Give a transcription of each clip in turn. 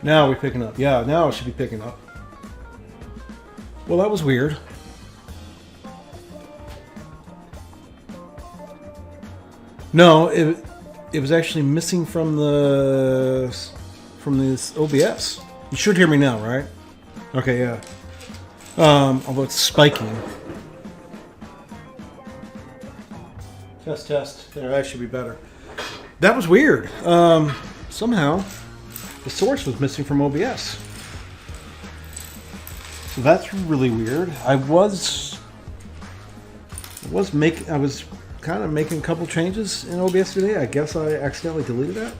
Now we're picking up. Yeah, now it should be picking up. Well, that was weird. No, it was actually missing from this OBS. You should hear me now, right? Okay, yeah. Although it's spiking. Test. There, that should be better. That was weird. Somehow, the source was missing from OBS. So that's really weird. I was kind of making a couple changes in OBS today. I guess I accidentally deleted that.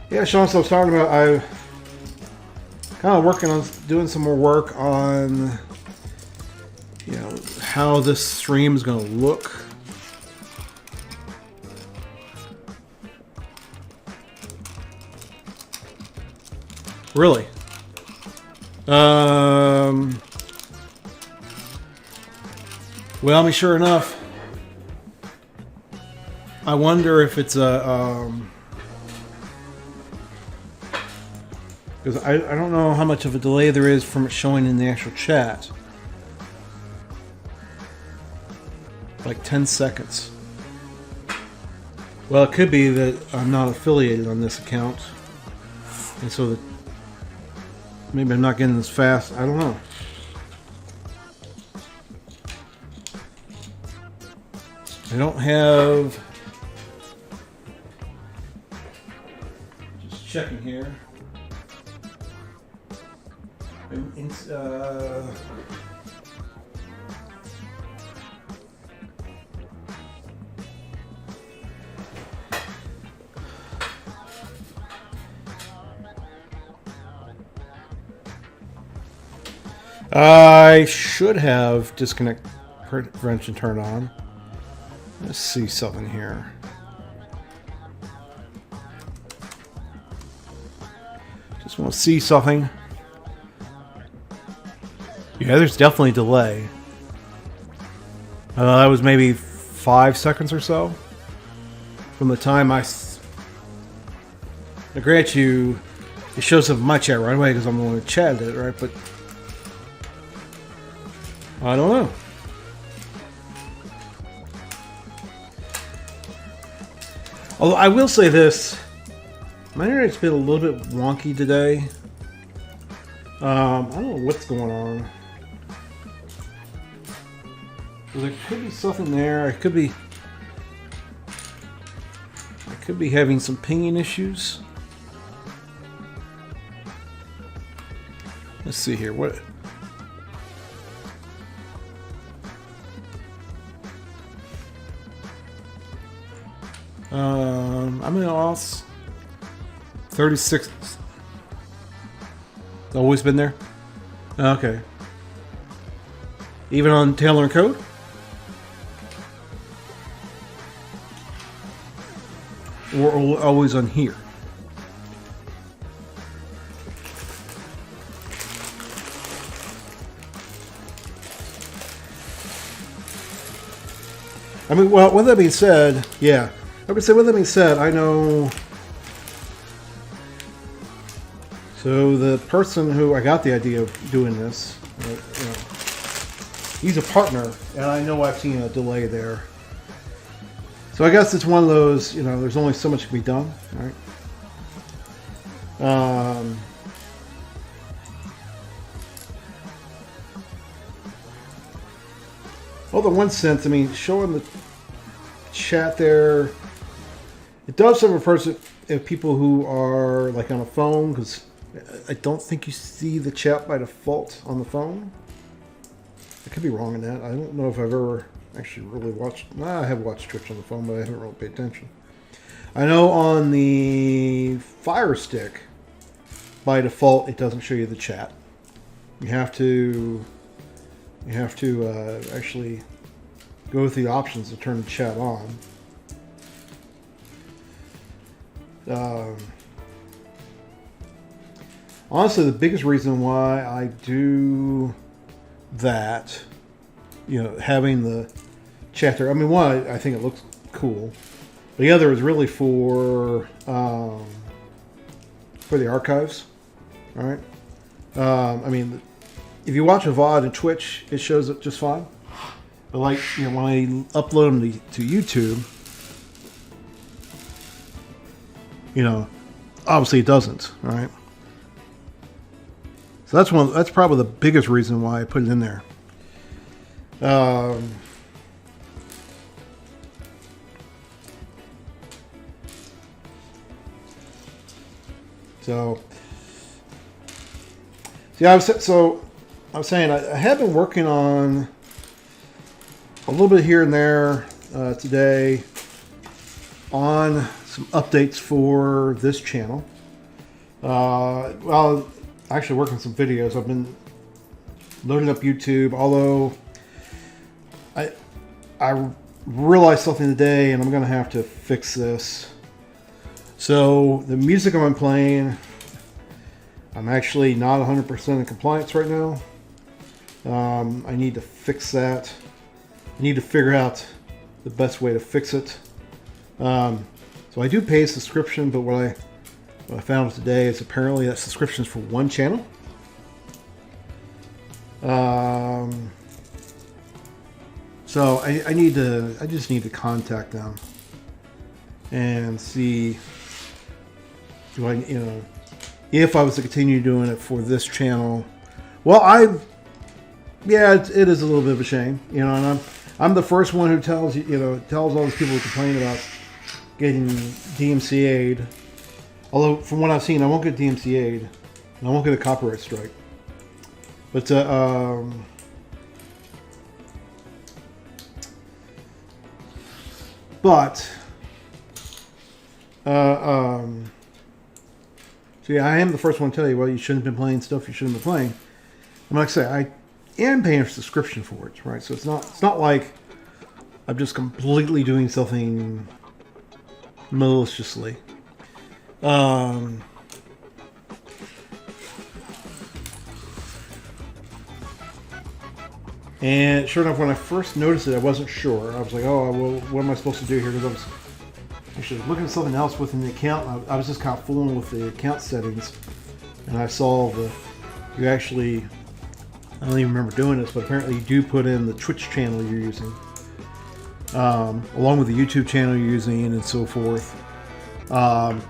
Yeah, Sean, so I was talking about, I kind of working on doing some more work on, you know, how this stream is going to look. Really? Well, I mean, sure enough, I wonder if it's a, because I don't know how much of a delay there is from it showing in the actual chat. Like 10 seconds. Well, it could be that I'm not affiliated on this account. And so that maybe I'm not getting as fast. I don't know. I don't have... Just checking here. I should have disconnect prevention turned on. Let's see something here. Just want to see something. Yeah, there's definitely a delay. That was maybe 5 seconds or so from the time I. Now, grant you, it shows up in my chat right away because I'm the one who chatted it, right? But I don't know. Although I will say this, my internet's been a little bit wonky today. I don't know what's going on. There could be something there. I could be having some pinging issues. Let's see here. What? I'm in loss. 36. Always been there? Okay. Even on Taylor and Code? Or always on here? I mean, well, with that being said, yeah. I would say, with that being said, I know. So the person who I got the idea of doing this, you know, he's a partner, and I know I've seen a delay there. So I guess it's one of those, you know, there's only so much can be done, right? Well, in one sense, I mean, showing the chat there, it does have a person, people who are like on a phone, because I don't think you see the chat by default on the phone. I could be wrong in that. I don't know if I've ever actually really watched. I have watched Twitch on the phone, but I haven't really paid attention. I know on the Fire Stick, by default, it doesn't show you the chat. You have to actually go with the options to turn the chat on. Honestly, the biggest reason why I do that, you know, having the chat there, I mean, one, I think it looks cool. The other is really for for the archives. All right. I mean, if you watch a VOD and Twitch, it shows it just fine. But like, you know, when I upload them to YouTube, you know, obviously it doesn't. All right. So that's probably the biggest reason why I put it in there. So yeah, I was saying I have been working on a little bit here and there today on some updates for this channel. Well, actually working some videos. I've been loading up YouTube, although I realized something today, and I'm going to have to fix this. So the music I'm playing, I'm actually not 100% in compliance right now. I need to fix that. I need to figure out the best way to fix it. So I do pay a subscription, but what I found today is apparently that subscription is for one channel. So I just need to contact them and see, do I, you know, if I was to continue doing it for this channel. Well, yeah, it is a little bit of a shame, you know, and I'm the first one who tells all those people who complain about getting DMCA'd. Although from what I've seen, I won't get DMCA'd, and I won't get a copyright strike. But so yeah, I am the first one to tell you, well, you shouldn't have been playing stuff you shouldn't have been playing. And like I say, I am paying a subscription for it, right? So it's not like I'm just completely doing something maliciously. And sure enough, when I first noticed it, I wasn't sure. I was like, oh, well, what am I supposed to do here? Because I was actually looking at something else within the account. I was just kind of fooling with the account settings. And I saw you actually, I don't even remember doing this, but apparently you do put in the Twitch channel you're using. Along with the YouTube channel you're using and so forth. And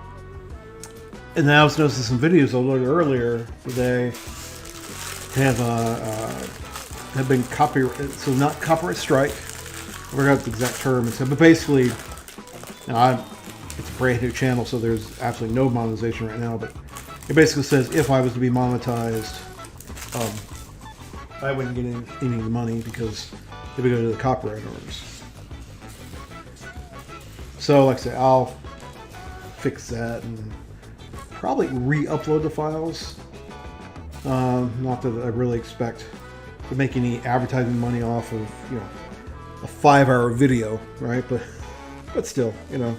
then I was noticing some videos I loaded earlier today have been copyright, so not copyright strike. I forgot the exact term, but basically, it's a brand new channel, so there's absolutely no monetization right now. But it basically says if I was to be monetized, I wouldn't get any of the money because it would go to the copyright owners. So, like I say, I'll fix that and probably re-upload the files. Not that I really expect to make any advertising money off of, you know, a 5-hour video, right? But still, you know.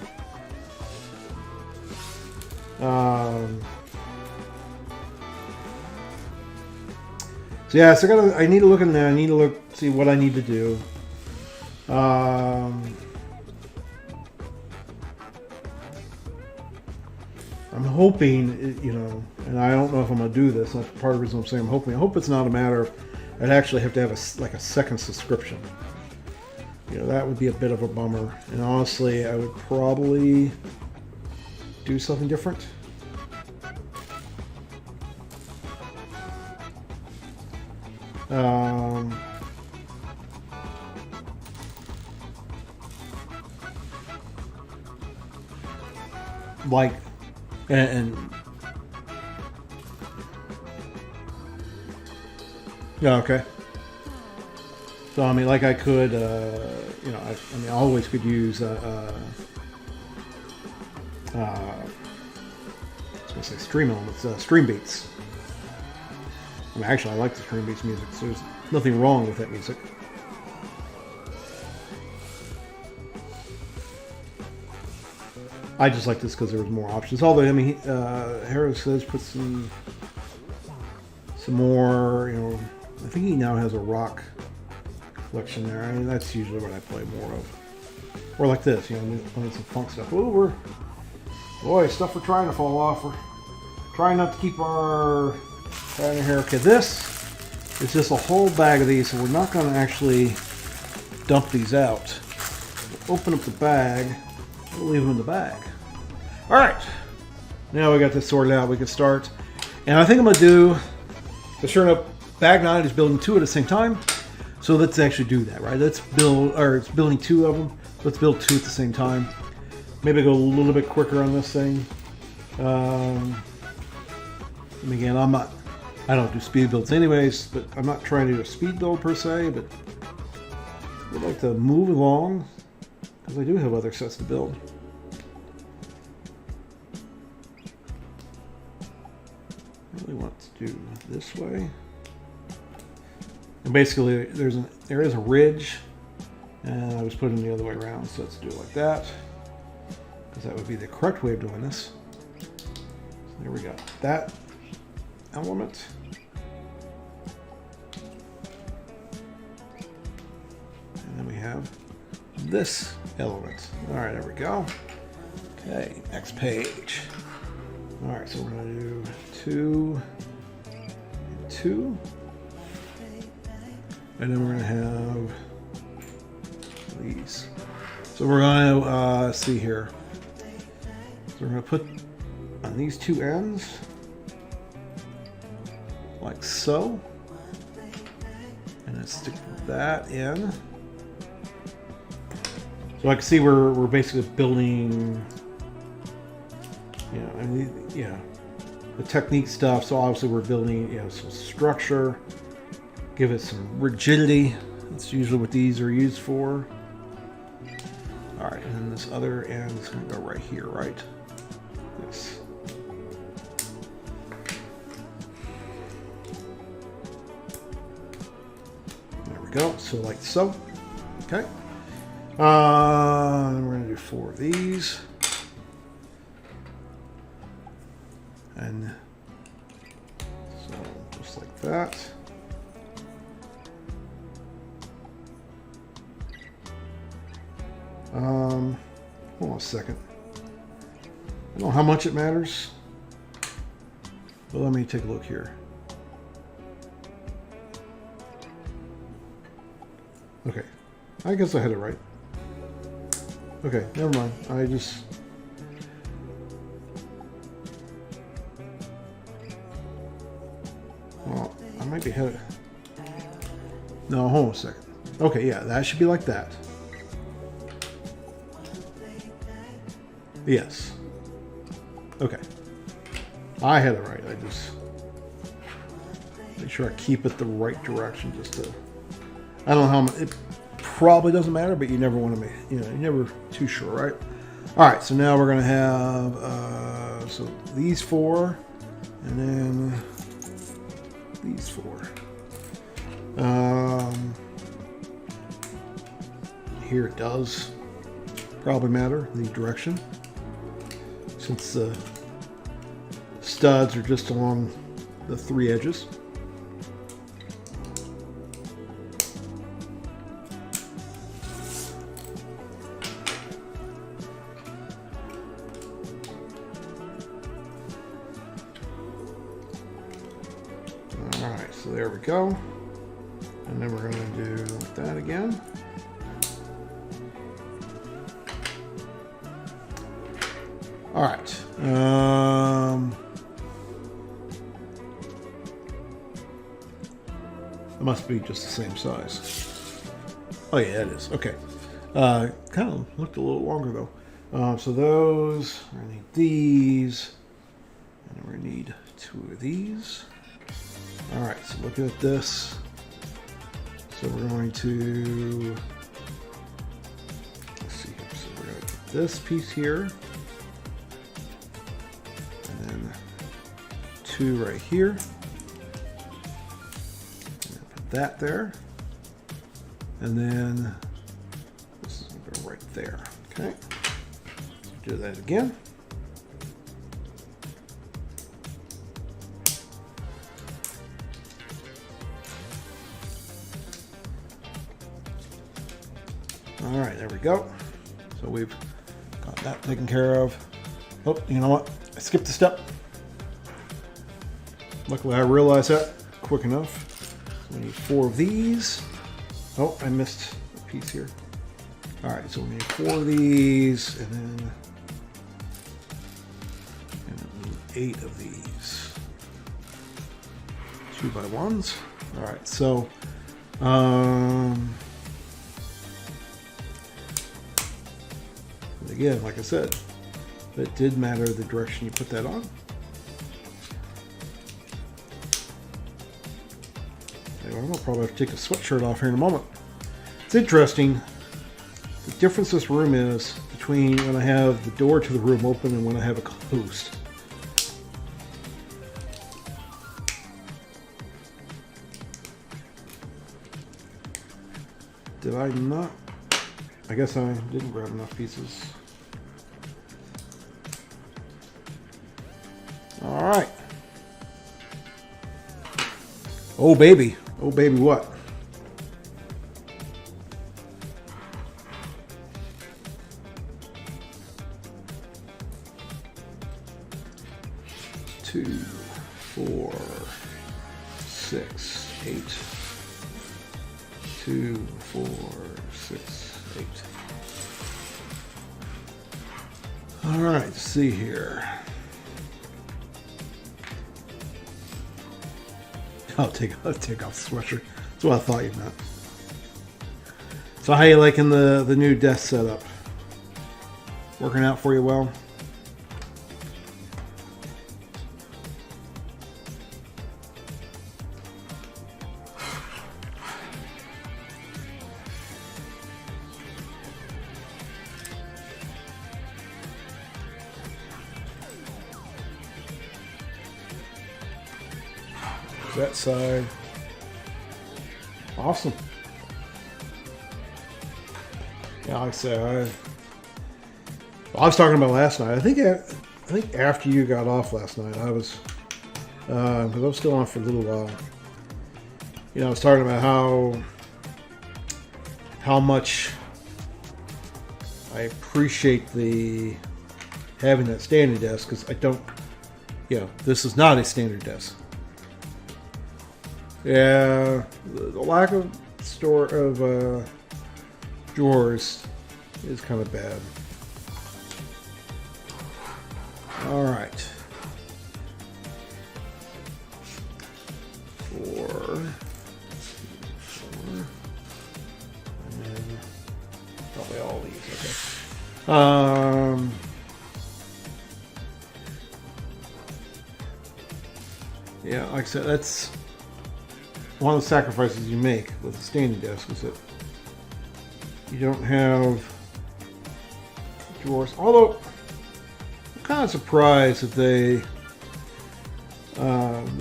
So yeah, so I need to look in there. I need to see what I need to do. I'm hoping, you know, and I don't know if I'm going to do this. That's part of the reason I'm saying I'm hoping. I hope it's not a matter of I'd actually have to have a second subscription. You know, that would be a bit of a bummer. And honestly, I would probably do something different. Like, and yeah, okay. So I mean, like I could, you know, I mean, I always could use, I was gonna say Stream Elements, Stream Beats. I mean, actually, I like the Stream Beats music, so there's nothing wrong with that music. I just like this because there was more options. Although, I mean, Harris says put some more, you know, I think he now has a rock collection there. I mean, that's usually what I play more of. Or like this, you know, playing some funk stuff. Boy, stuff we're trying to fall off. Try not to keep our pattern here. Okay, this is just a whole bag of these, so we're not going to actually dump these out. We'll open up the bag. We'll leave them in the bag. All right. Now we got this sorted out. We can start. And I think I'm going to do, so sure enough, bag 9 is building 2 at the same time. So let's actually do that, right? Let's build, or it's building 2 of them. Let's build 2 at the same time. Maybe go a little bit quicker on this thing. And again, I don't do speed builds anyways, but I'm not trying to do a speed build per se, but I'd like to move along because I do have other sets to build. I really want to do this way. And basically, there is a ridge, and I was putting it the other way around, so let's do it like that, because that would be the correct way of doing this. So there we go. That element. And then we have this element. All right, there we go. Okay, next page. All right, so we're going to do 2 and 2. And then we're going to have these. So we're going to see here. So we're going to put on these 2 ends, like so. And then stick that in. So I can see we're basically building, the technique stuff. So obviously we're building, some structure. Give it some rigidity. That's usually what these are used for. All right, and then this other end is going to go right here, right? This. There we go. So like so. Okay. And we're going to do 4 of these. And so just like that. Hold on a second. I don't know how much it matters, but let me take a look here. Okay, I guess I had it right. Okay, never mind. Well, I might be headed. No, hold on a second. Okay, yeah, that should be like that. Yes. Okay. I had it right. I just make sure I keep it the right direction. I don't know how much. It probably doesn't matter, but you never want to make. You're never too sure, right? All right. So now we're gonna have so these 4, and then these 4. Here it does probably matter the direction, since the studs are just along the 3 edges. All right, so there we go. And then we're going to do like that again. All right. It must be just the same size. Oh yeah, it is. Okay. Kind of looked a little longer though. So those, I need these, and we're gonna need 2 of these. All right. So looking at this, so we're going to let's see here. So we're gonna get this piece here. 2 right here. Put that there. And then this is going to go right there. Okay. Do that again. All right, there we go. So we've got that taken care of. Oh, you know what? I skipped a step. Luckily, I realized that quick enough. So we need 4 of these. Oh, I missed a piece here. All right, so we need 4 of these, and then 8 of these. 2x1s. All right, so again, like I said, it did matter the direction you put that on. Anyway, I'll probably have to take the sweatshirt off here in a moment. It's interesting the difference this room is between when I have the door to the room open and when I have it closed. Did I not? I guess I didn't grab enough pieces. All right. Oh baby. Oh baby what? Two, 4, 6, 8. 2, 4, 6, 8. All right, let's see here. I'll take off the sweatshirt. That's what I thought you meant. So how you liking the new desk setup? Working out for you well? That side. Awesome. Yeah, like I said, I was talking about last night. I think after you got off last night, I was because I was still on for a little while. You know, I was talking about how much I appreciate having that standing desk, because I don't. You know, this is not a standard desk. Yeah, the lack of drawers is kind of bad. All right. 4, 4, and then probably all these. Okay. Yeah, like I said, that's one of the sacrifices you make with a standing desk, is that you don't have drawers. Although I'm kind of surprised that they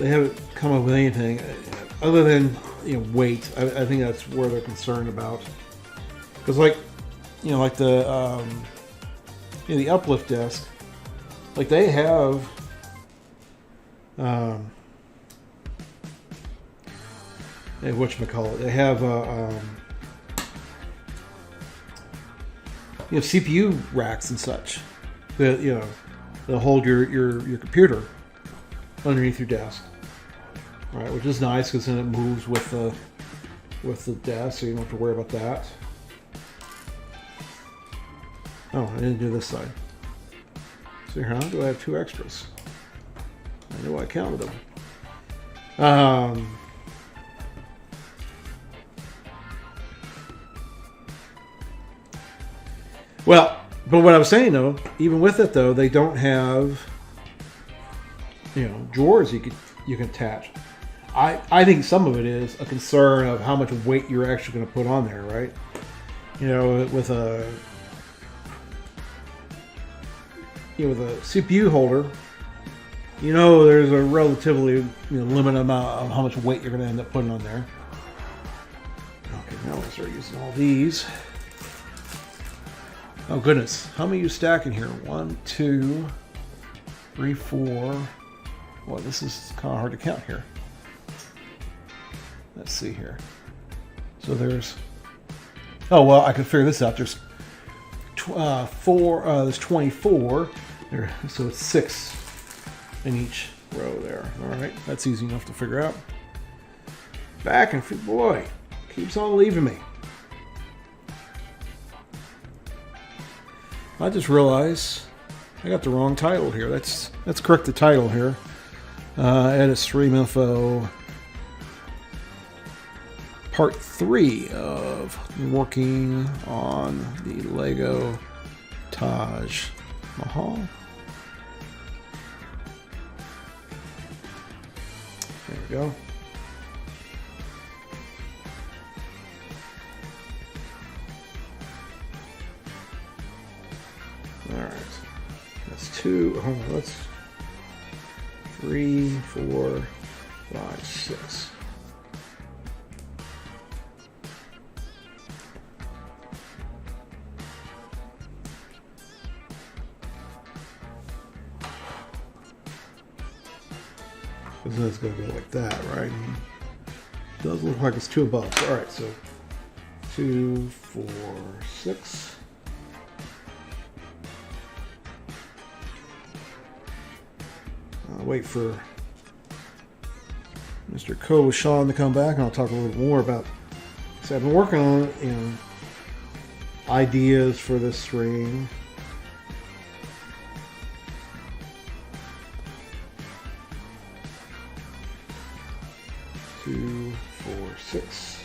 haven't come up with anything other than weight. I think that's where they're concerned about, because like the the uplift desk, like they have whatchamacallit, they have CPU racks and such that they'll hold your computer underneath your desk, right? Which is nice, because then it moves with the desk, so you don't have to worry about that. Oh, I didn't do this side. So how do I have 2 extras? I know I counted them. Well, but what I was saying though, even with it though, they don't have drawers you can attach. I think some of it is a concern of how much weight you're actually going to put on there, right? With a CPU holder, there's a relatively limited amount of how much weight you're going to end up putting on there. Okay, now we'll start using all these. Oh goodness, how many are you stacking here? 1, 2, 3, 4. Well, this is kind of hard to count here. Let's see here. So there's. Oh well, I can figure this out. There's 4. There's 24. There, so it's 6 in each row there. there. All right, that's easy enough to figure out. Back and forth, boy, keeps on leaving me. I just realized I got the wrong title here. Let's correct the title here. Edit stream info. Part 3 of working on the Lego Taj Mahal. There we go. All right. That's 2. Hold on. That's 3, 4, 5, 6. So it's going to go like that, right? It does look like it's 2 above. All right, so 2, 4, 6. I'll wait for Mr. Sean to come back, and I'll talk a little more about. So I've been working on, ideas for this string. 2, 4, 6.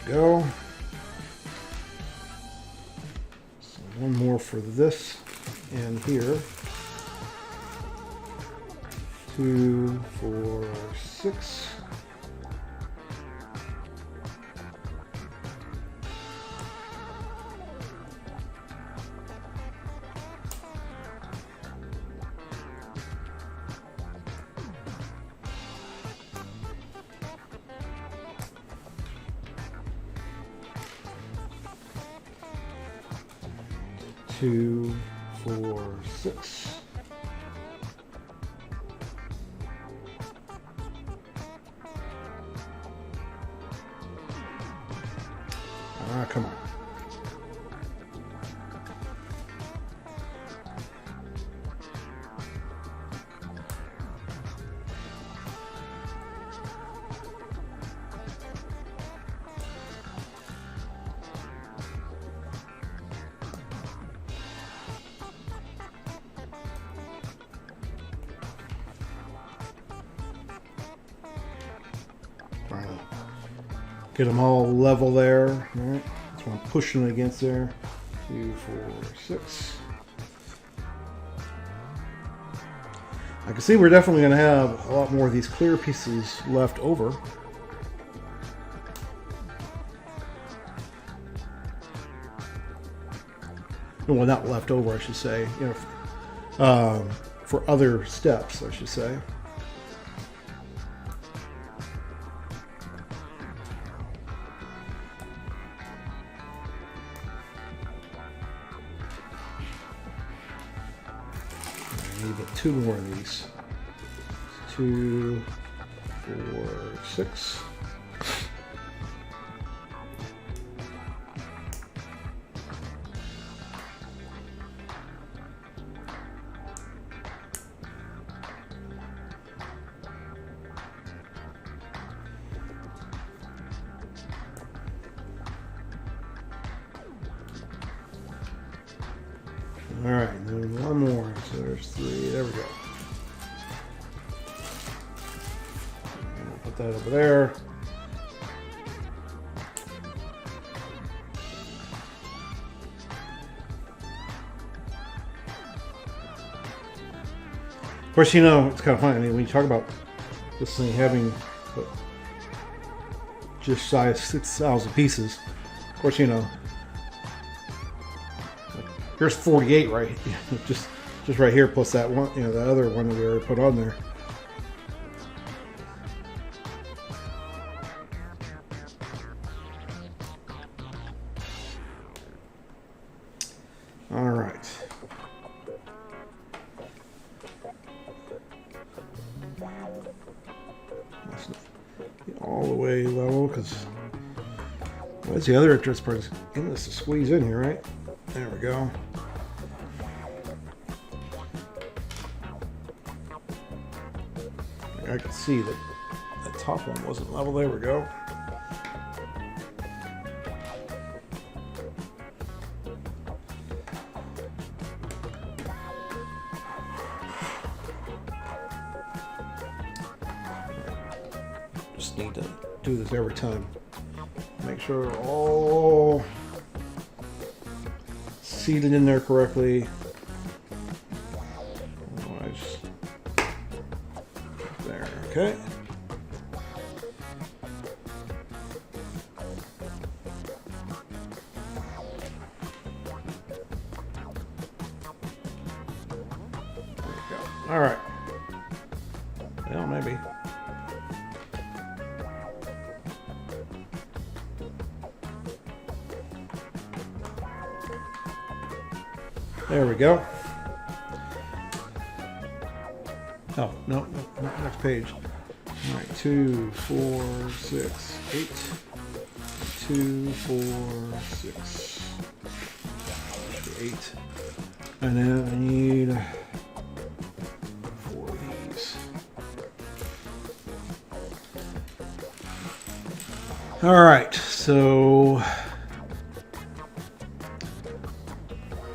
There we go. So one more for this and here. 2, 4, 6. Two, 4, 6. Ah, come on. Get them all level there. All right. That's what I'm pushing against there. 2, 4, 6. I can see we're definitely going to have a lot more of these clear pieces left over. Well, not left over, I should say. For other steps, I should say. Two more of these. 2, 4, 6. All right, and then one more. So there's 3. There we go. And we'll put that over there. Of course, it's kind of funny. I mean, when you talk about this thing having just shy of 6,000 pieces, of course, here's 48 right, just right here, plus that one, the other one that we already put on there. All right. way level because what's the other interesting part? Is getting this to squeeze in here, right? There we go. I can see that the top one wasn't level. There we go. Just need to do this every time. Make sure they're all seated in there correctly. Otherwise, there, okay. There we go. All right. Well, maybe. There we go. Oh, no, next page. All right, 2, 4, 6, 8. 2, 4, 6, 8. And then I need 4 of these. All right, so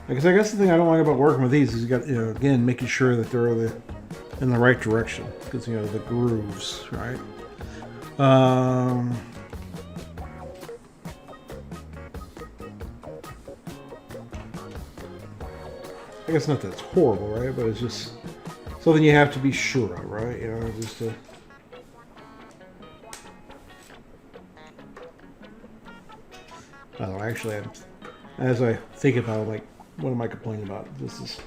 because I guess the thing I don't like about working with these is you got, again, making sure that they're in the right direction because the grooves, right? I guess not that it's horrible, right? But it's just something you have to be sure of, right? Just to. I don't know, actually, as I think about it, like, what am I complaining about? This is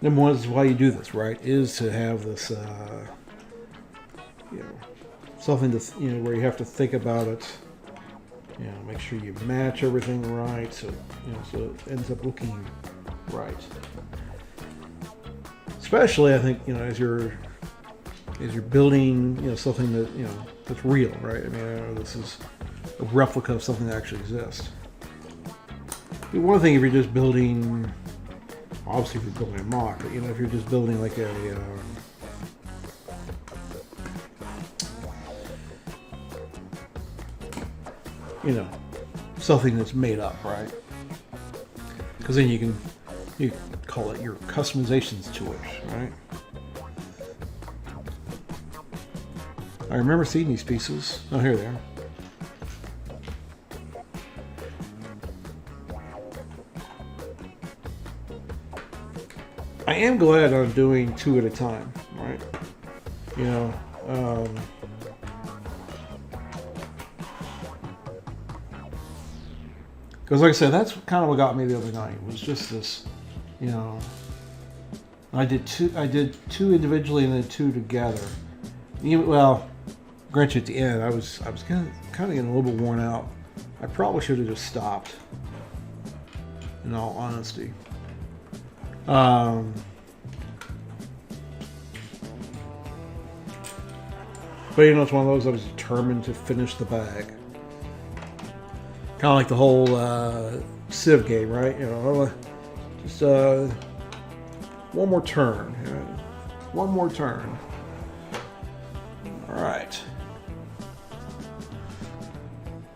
number one. This is why you do this, right? Is to have this, something to, where you have to think about it. Make sure you match everything right, so so it ends up looking right. Especially, I think, as you're building, something that that's real, right? I mean, this is a replica of something that actually exists. One thing if you're just building, obviously if you're building a mock, but if you're just building like a something that's made up, right? Because then you call it your customizations to it, right? I remember seeing these pieces. Oh, here they are. I am glad I'm doing 2 at a time, right? Because like I said, that's kind of what got me the other night. Was just this, I did two individually and then 2 together. Well, granted, at the end, I was kind of getting a little bit worn out. I probably should have just stopped. In all honesty. But it's one of those I was determined to finish the bag. Kind of like the whole Civ game, right? Just one more turn. One more turn. All right.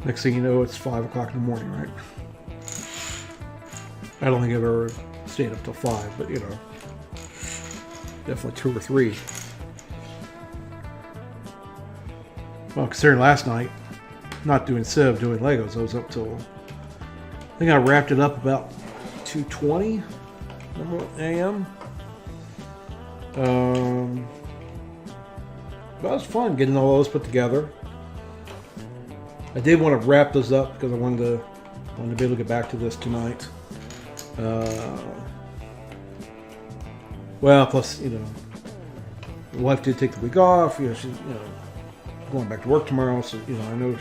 Next thing you know, it's 5 o'clock in the morning, right? I don't think I've ever stayed up till 5, but definitely 2 or 3. Well, considering last night, not doing Civ, doing Legos, I was up till, I think I wrapped it up about 2:20 a.m. But it was fun getting all those put together. I did want to wrap those up because I wanted to be able to get back to this tonight. Well, plus, the wife did take the week off. She's, going back to work tomorrow, so, I know.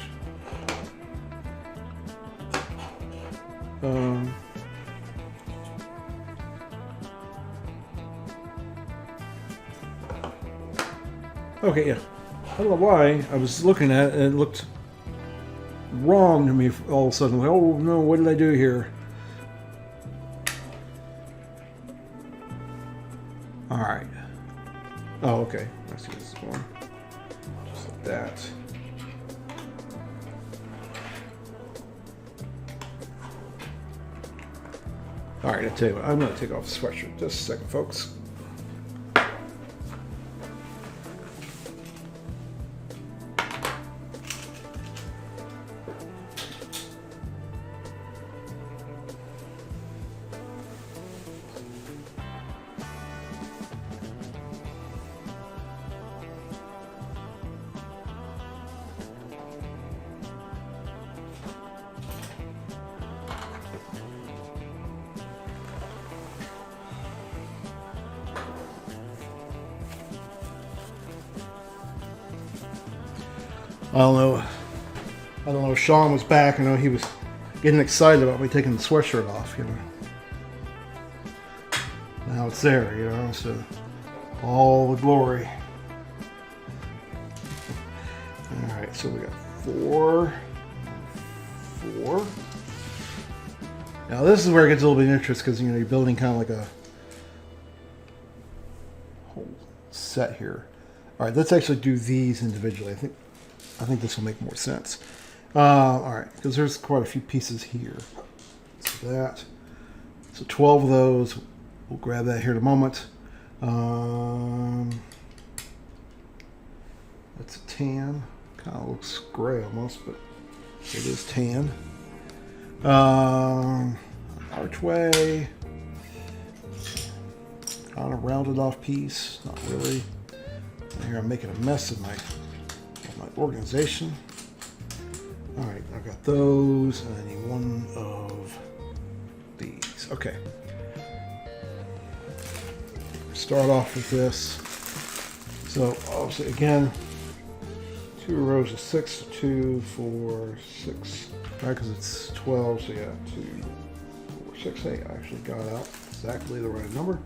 Okay, yeah. I don't know why. I was looking at it and it looked wrong to me all of a sudden. Like, oh no, what did I do here? Alright. Oh, okay. I see this going. Just like that. Alright, I tell you what, I'm going to take off the sweatshirt just a second, folks. I don't know if Sean was back. I know he was getting excited about me taking the sweatshirt off, you know. Now it's there, you know, so all the glory. Alright, so we got 4. Now this is where it gets a little bit interesting because, you know, you're building kind of like a whole set here. Alright, let's actually do these individually. I think this will make more sense. Alright, because there's quite a few pieces here. So that. So 12 of those. We'll grab that here in a moment. That's a tan. Kind of looks gray almost, but it is tan. Archway. Kind of rounded off piece. Not really. And here I'm making a mess of my organization. All right, I've got those, and I need one of these. Okay. Start off with this. So obviously, again, 2 rows of 6, 2, 4, 6. Right, because it's 12, so yeah, 2, 4, 6. Hey, I actually got out exactly the right number.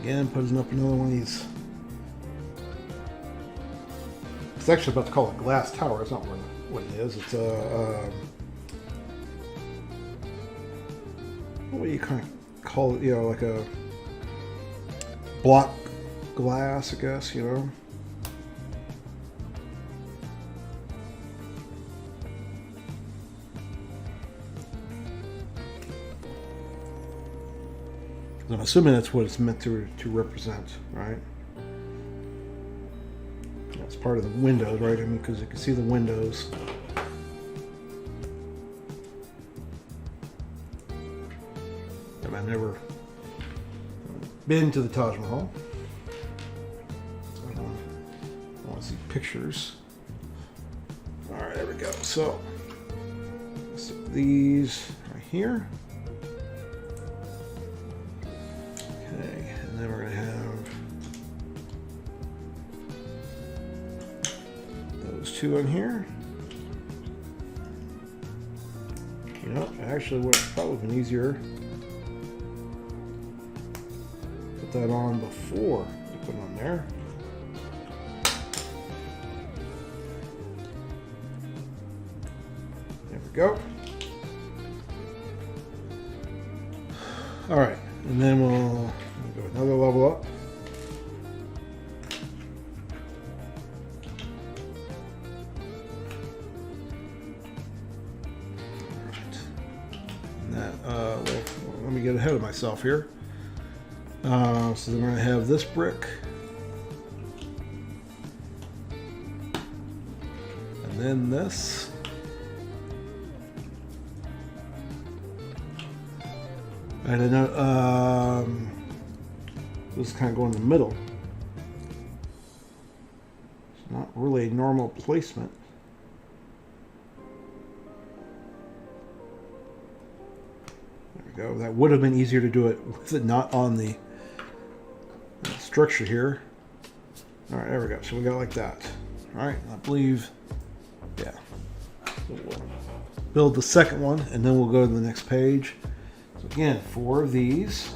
Again, putting up another one of these. It's actually about to call it a glass tower. It's not what it is. It's a what do you kind of call it? You know, like a block glass, I guess. You know. I'm assuming that's what it's meant to represent, right? That's part of the windows, right? I mean, because you can see the windows. I've never been to the Taj Mahal. I want to see pictures. All right, there we go. So these right here. And then we're going to have those 2 on here. You know, actually would have probably been easier to put that on before you put it on there. There we go. All right, and then we'll go another level up. And that, well, let me get ahead of myself here. So then we're going to have this brick. And then this. And then this is kind of going in the middle. It's not really a normal placement. There we go. That would have been easier to do it with it not on the structure here. All right, there we go. So we got like that. All right, I believe, yeah. So we'll build the second one, and then we'll go to the next page. So again, 4 of these,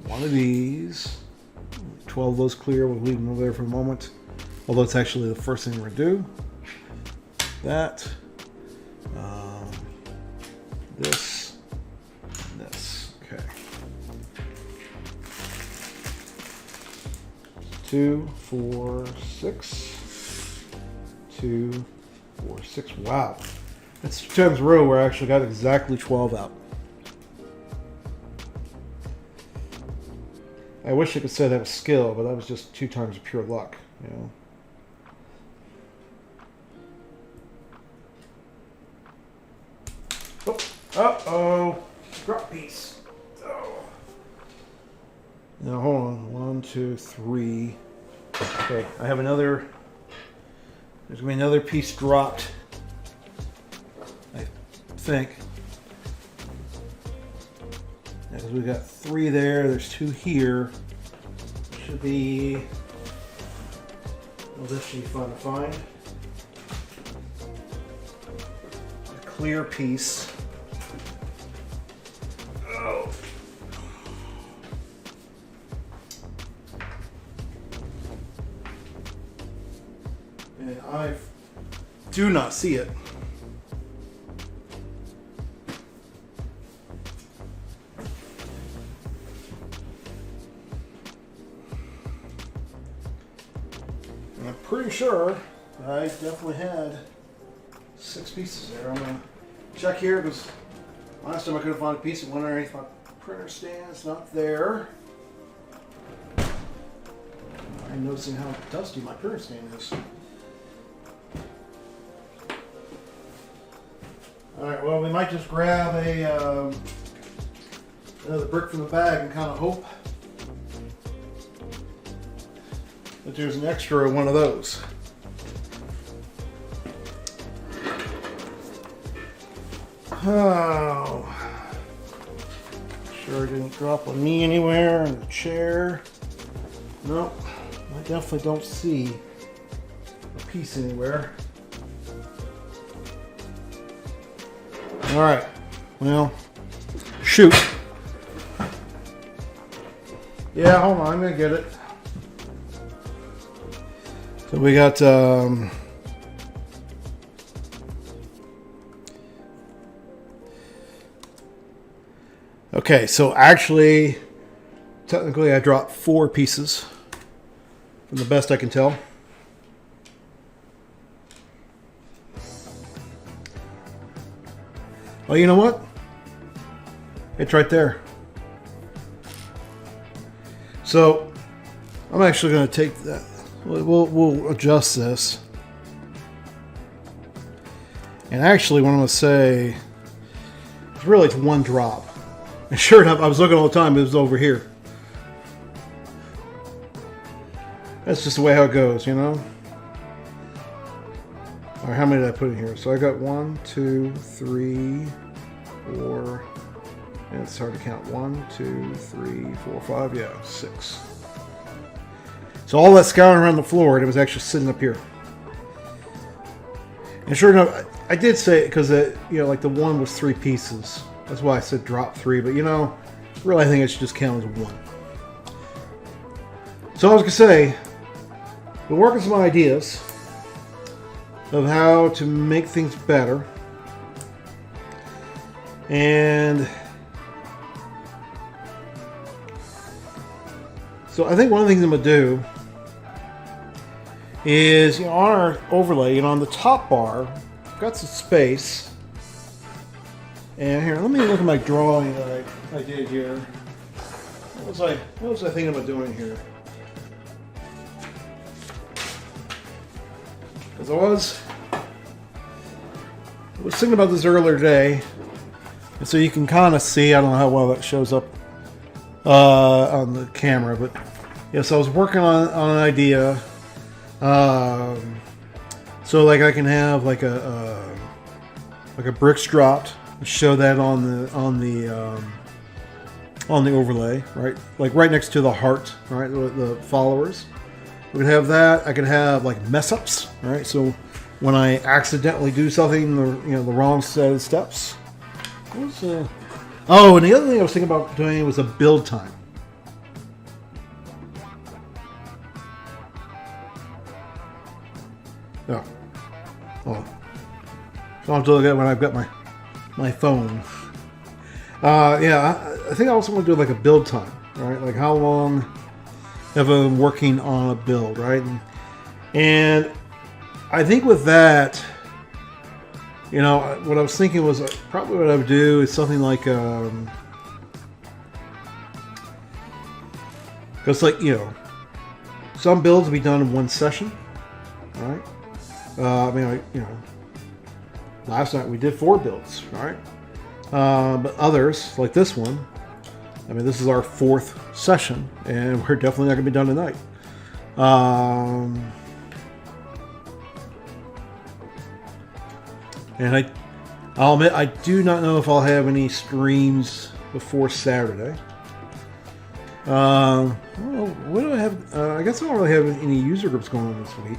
1 of these, 12 of those clear. We'll leave them over there for a moment. Although it's actually the first thing we're gonna do. That, this, and this. Okay. 2, 4, 6. 2, 4, 6. Wow. That's 2 times in a row where I actually got exactly 12 out. I wish I could say that was skill, but that was just 2 times pure luck, you know. Uh-oh. Drop piece. Oh. Now, hold on. 1, 2, 3. Okay, I have another. There's going to be another piece dropped. I think. Because we've got 3 there. There's 2 here. Should be. Well, this should be fun to find. A clear piece. Oh. And I do not see it. And I'm pretty sure I definitely had 6 pieces there. I'm going to check here because last time I couldn't find a piece. I'm wondering if my printer stand's not there. I'm noticing how dusty my printer stand is. Alright, well, we might just grab a another brick from the bag and kind of hope that there's an extra one of those. Oh, sure didn't drop on me anywhere in the chair. Nope, I definitely don't see a piece anywhere. All right, well, shoot. Yeah, hold on, I'm gonna get it. So we got okay, so actually, technically I dropped 4 pieces from the best I can tell. Well, you know what? It's right there. So I'm actually going to take that. We'll adjust this. And actually, what I'm going to say is really it's 1 drop. And sure enough, I was looking all the time. It was over here. That's just the way how it goes, you know. All right, how many did I put in here? So I got 1, 2, 3, 4. And it's hard to count. 1, 2, 3, 4, 5. Yeah, 6. So all that scouring around the floor, and it was actually sitting up here. And sure enough, I did say it because you know, like the 1 was 3 pieces. That's why I said drop 3. But you know, really, I think it should just count as 1. So I was gonna say, been working some ideas of how to make things better. And so I think one of the things I'm going to do is, you know, on our overlay, you know, on the top bar, I've got some space. And here, let me look at my drawing that I did here. What was I thinking about doing here? Because I was thinking about this earlier today, and so you can kind of see. I don't know how well that shows up on the camera, but yeah. So I was working on an idea. So like I can have like a bricks dropped show that on the overlay, right? Like right next to the heart, right? The followers. We could have that. I could have like mess ups, right? So when I accidentally do something, the wrong set of steps. Oh, and the other thing I was thinking about doing was a build time. Yeah. Oh. So I'll do that when I've got my phone. Yeah, I think I also want to do like a build time, right? Like how long have I been working on a build, right? And I think with that, what I was thinking was probably what I would do is something like, because some builds will be done in one session, right? Last night we did 4 builds, right? But others, like this one, this is our 4th session, and we're definitely not going to be done tonight. And I'll admit, I do not know if I'll have any streams before Saturday. I don't know, what do I have? I guess I don't really have any user groups going on this week.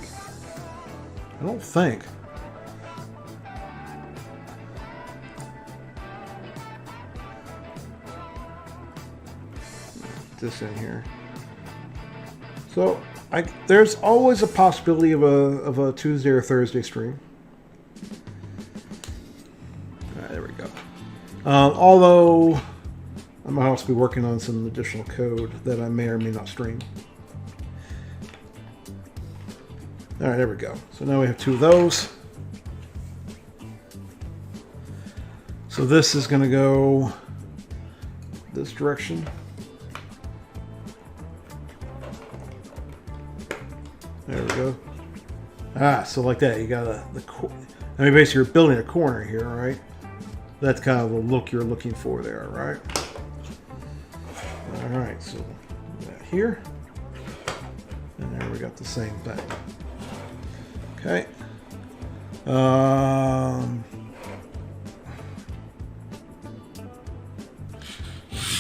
I don't think. This in here. So there's always a possibility of a Tuesday or Thursday stream. All right, there we go. Although I might also be working on some additional code that I may or may not stream. All right, there we go. So now we have 2 of those. So this is going to go this direction. There we go. So like that, you got basically you're building a corner here, right? That's kind of the look you're looking for there, right? All right, so that here, and there we got the same thing. Okay.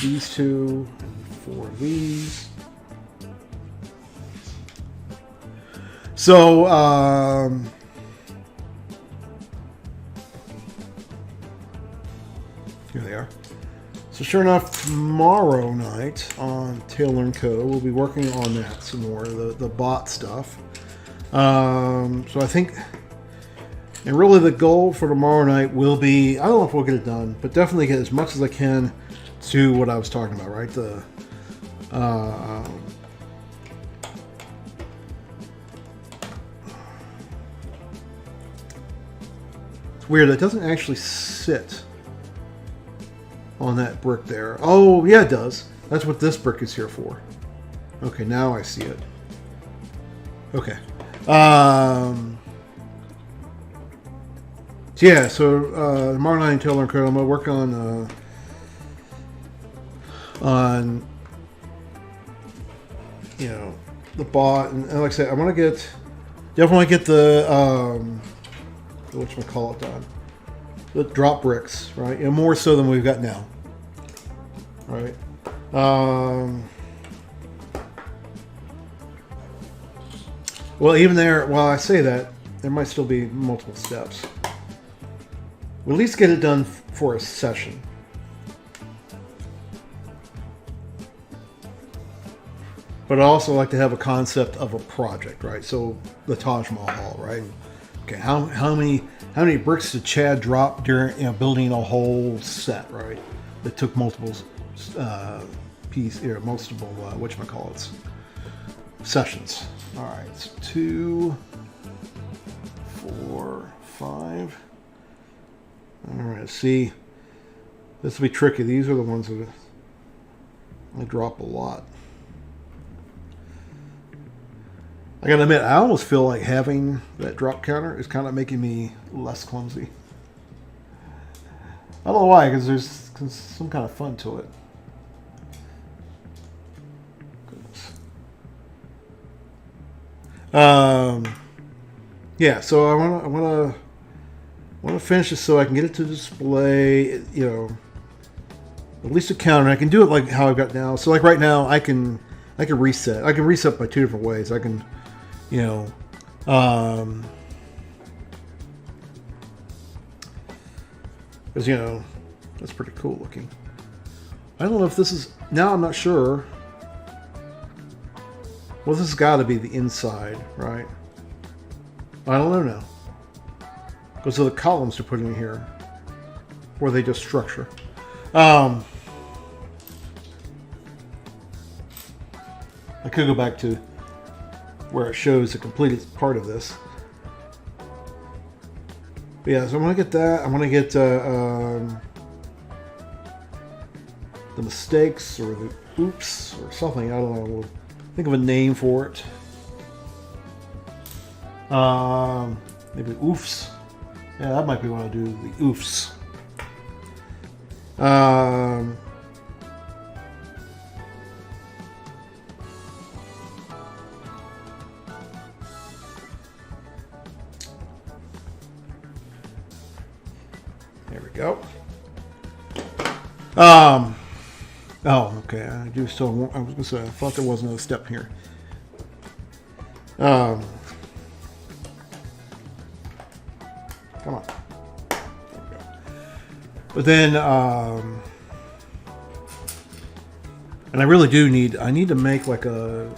These 2, 4 of these. So, here they are. So sure enough, tomorrow night on Taylor & Co., we'll be working on that some more, the bot stuff. So I think, and really the goal for tomorrow night will be, I don't know if we'll get it done, but definitely get as much as I can to what I was talking about, right? It's weird, it doesn't actually sit on that brick there. Oh, yeah, it does. That's what this brick is here for. Okay, now I see it. Okay. So tomorrow night in Taylor & Co., I'm going to work on the bot, and like I said, I want to definitely get the whatchamacallit done. The drop bricks, right? More so than we've got now. Right? Well, even there, while I say that, there might still be multiple steps. We'll at least get it done for a session. But I also like to have a concept of a project, right? So the Taj Mahal, right? Okay, how many bricks did Chad drop during building a whole set, right? That took multiple whatchamacallits, sessions. All right, so 2, 4, 5. All right, see, this will be tricky. These are the ones that I drop a lot. I gotta admit, I almost feel like having that drop counter is kind of making me less clumsy. I don't know why, because there's some kind of fun to it. Yeah, so I wanna want to finish this so I can get it to display, you know, at least a counter. I can do it like how I've got now. So like right now, I can reset. I can reset by 2 different ways. I can, you know, because you know, that's pretty cool looking. I don't know if this is now. I'm not sure. Well, this has got to be the inside, right? I don't know now. Those are the columns to put in here, or they just structure. I could go back to where it shows the completed part of this. But yeah, so I'm gonna get that. I'm gonna get the mistakes or the oops or something. I don't know. We'll think of a name for it. Maybe oofs. Yeah, that might be what I'll do. The oofs. There we go. Oh, okay. I do still want, I was gonna say, I thought there was another step here. Come on. There we go. But then, and I really do need, I need to make like a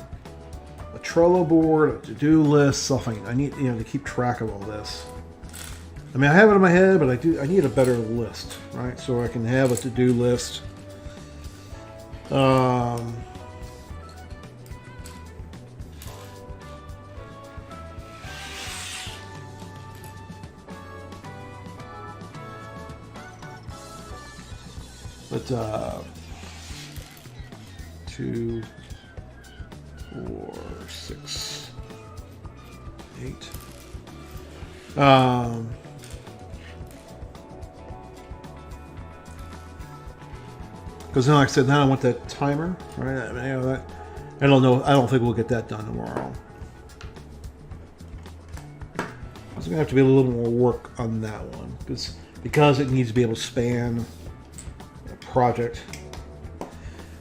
Trello board, a to-do list, something. I need, you know, to keep track of all this. I mean, I have it in my head, but I need a better list, right? So I can have a to-do list. But 2, 4, 6, 8. Because then, like I said, now I want that timer, right? I mean, you know, that, I don't know. I don't think we'll get that done tomorrow. There's gonna have to be a little more work on that one because it needs to be able to span a project.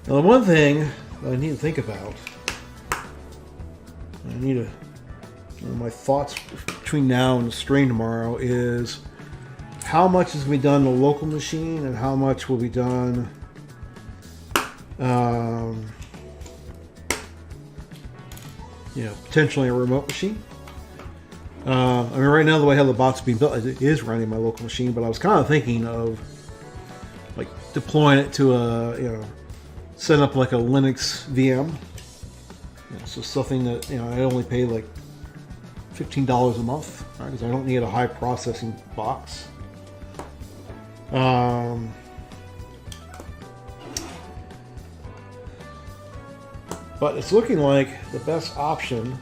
Now, the one thing that I need to think about, I need to, you know, my thoughts between now and the stream tomorrow is how much is going to be done in a local machine and how much will be done. You know, potentially a remote machine. I mean, right now the way how the box is being built, it is running my local machine, but I was kind of thinking of like deploying it to a, you know, setting up like a Linux VM. You know, so something that, you know, I only pay like $15 a month, right? Because I don't need a high processing box. But it's looking like the best option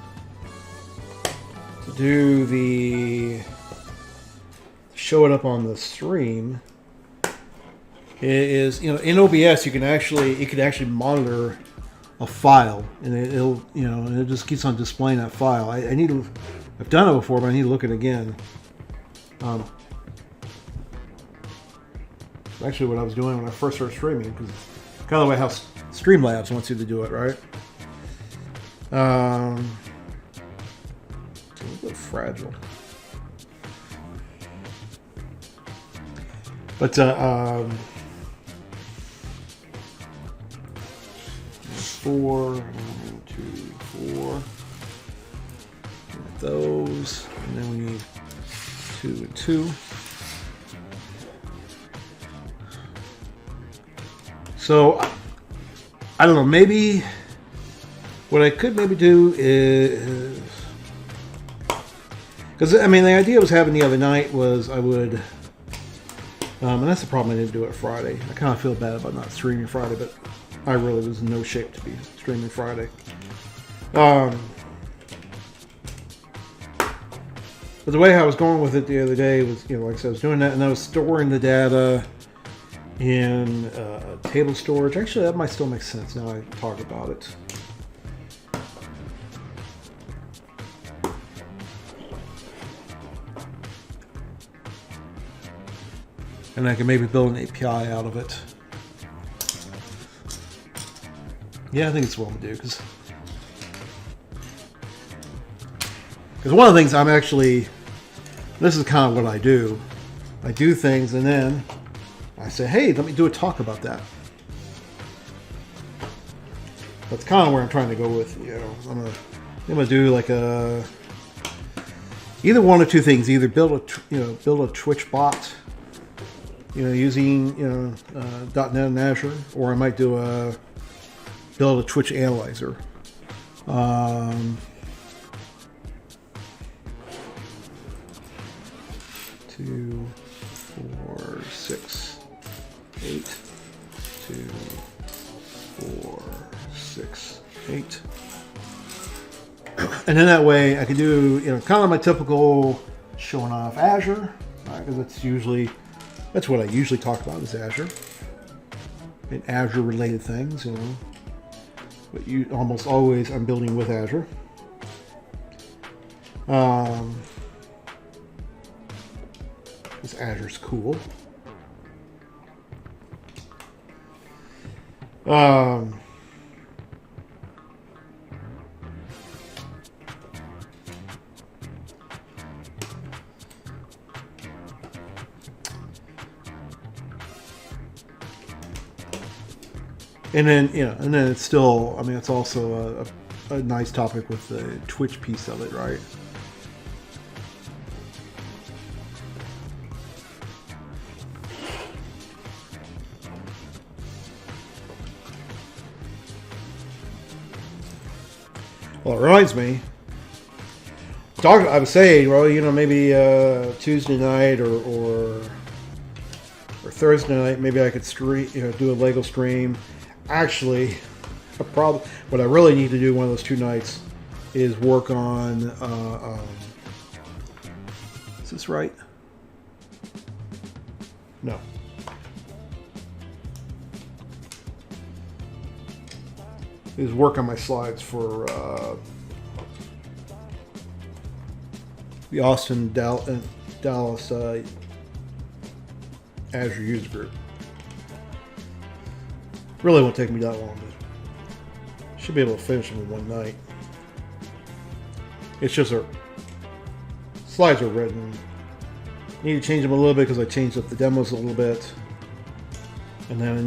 to do the show it up on the stream is, you know, in OBS you can actually monitor a file and it'll, you know, and it just keeps on displaying that file. I need to, I've done it before, but I need to look at it again. Actually what I was doing when I first started streaming, because kind of the way how Streamlabs wants you to do it, right? It's a little bit fragile. But 4, 1, 2, 4. Get those, and then we need 2 and 2. So I don't know. Maybe what I could maybe do is, because I mean the idea I was having the other night was I would. And that's the problem, I didn't do it Friday. I kind of feel bad about not streaming Friday, but I really was in no shape to be streaming Friday. But the way I was going with it the other day was, you know, like I said, I was doing that and I was storing the data in table storage. Actually, that might still make sense now I talk about it. and I can maybe build an API out of it. Yeah, I think it's well to do, because one of the things I'm actually, this is kind of what I do. I do things and then I say, hey, let me do a talk about that. That's kind of where I'm trying to go with, you know. I'm gonna do like either one or two things. Either build a Twitch bot, you know, using .NET and Azure, or I might build a Twitch analyzer. 2, 4, 6, 8, 2, 4, 6, 8. And then that way I can do, you know, kind of my typical showing off Azure, because that's what I usually talk about is Azure and Azure related things, you know. But almost always I'm building with Azure. Because Azure's cool. And then, you know, and then it's still, I mean, it's also a nice topic with the Twitch piece of it, right? Well, it reminds me, I was saying, well, you know, maybe Tuesday night or Thursday night, maybe I could stream, you know, do a Lego stream. Actually, what I really need to do one of those 2 nights is work on, is this right? No. Is work on my slides for the Austin Dallas Azure user group. Really won't take me that long, but should be able to finish them in one night. It's just slides are written. Need to change them a little bit because I changed up the demos a little bit, and then I'm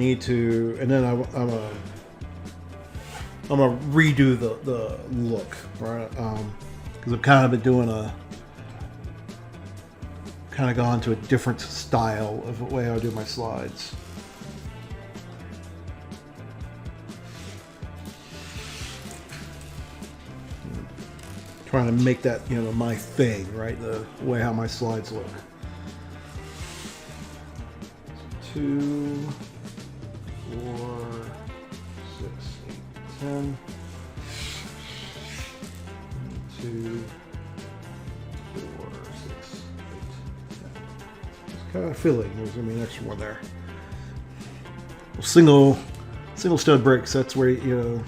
gonna redo the look, right? Because I've kind of been doing gone to a different style of the way I do my slides. Trying to make that, you know, my thing, right? The way how my slides look. 2, 4, 6, 8, 10. 2, 4, 6, 8, 10. Just kind of feeling there's gonna be an extra one there. Well, single stud bricks. That's where, you know,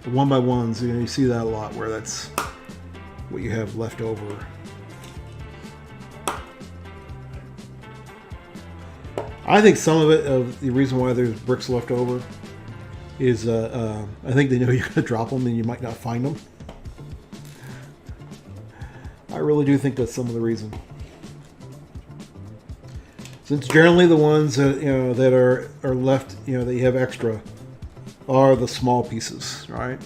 the 1x1s. You know, you see that a lot where that's what you have left over. I think some of it, the reason why there's bricks left over, is I think they know you're going to drop them and you might not find them. I really do think that's some of the reason. Since generally the ones that, you know, that are left, you know, that you have extra, are the small pieces, right?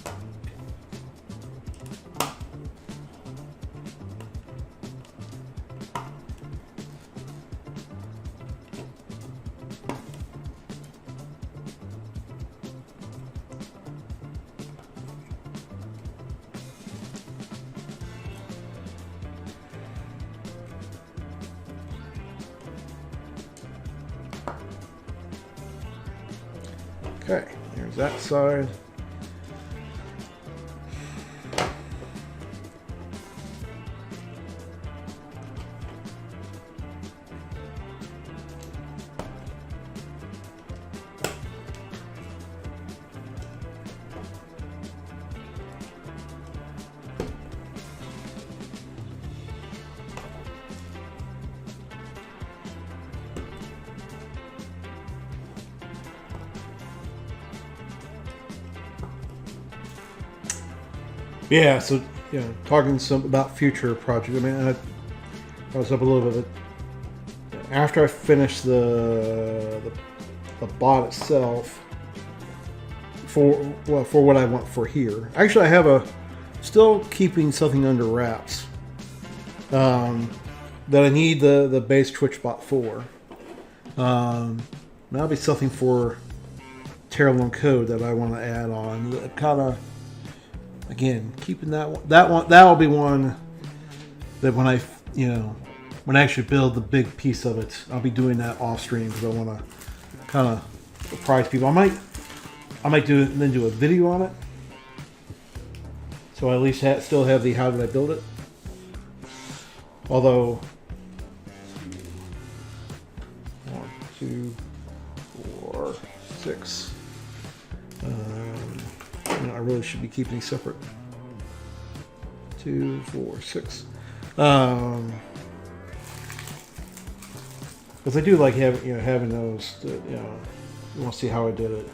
Okay, there's that side. Yeah, so talking some about future projects. I mean, I was up a little bit. After I finished the bot itself for what I want for here. Actually, I have still keeping something under wraps that I need the base Twitch bot for. That'll be something for Terrible Code that I want to add on. Kind of, again, keeping that'll be one that when I actually build the big piece of it, I'll be doing that off stream because I want to kind of surprise people. I might do a video on it, so I at least still have the how did I build it. Although 1, 2, 4, 6. I really should be keeping these separate. 2, 4, 6. Because I do like having those. You want to see how I did it.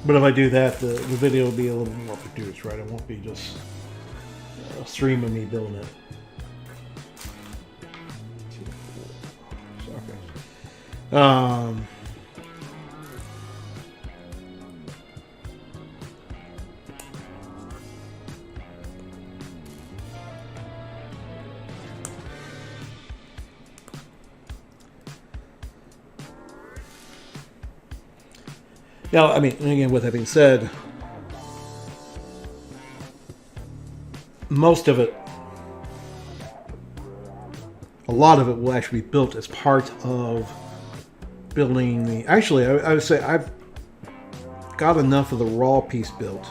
But if I do that, the video will be a little more produced, right? It won't be just a stream of me building it. 2, 4. Okay. Now, I mean, again, with that being said, most of it, a lot of it will actually be built as part of building the. Actually, I would say I've got enough of the raw piece built.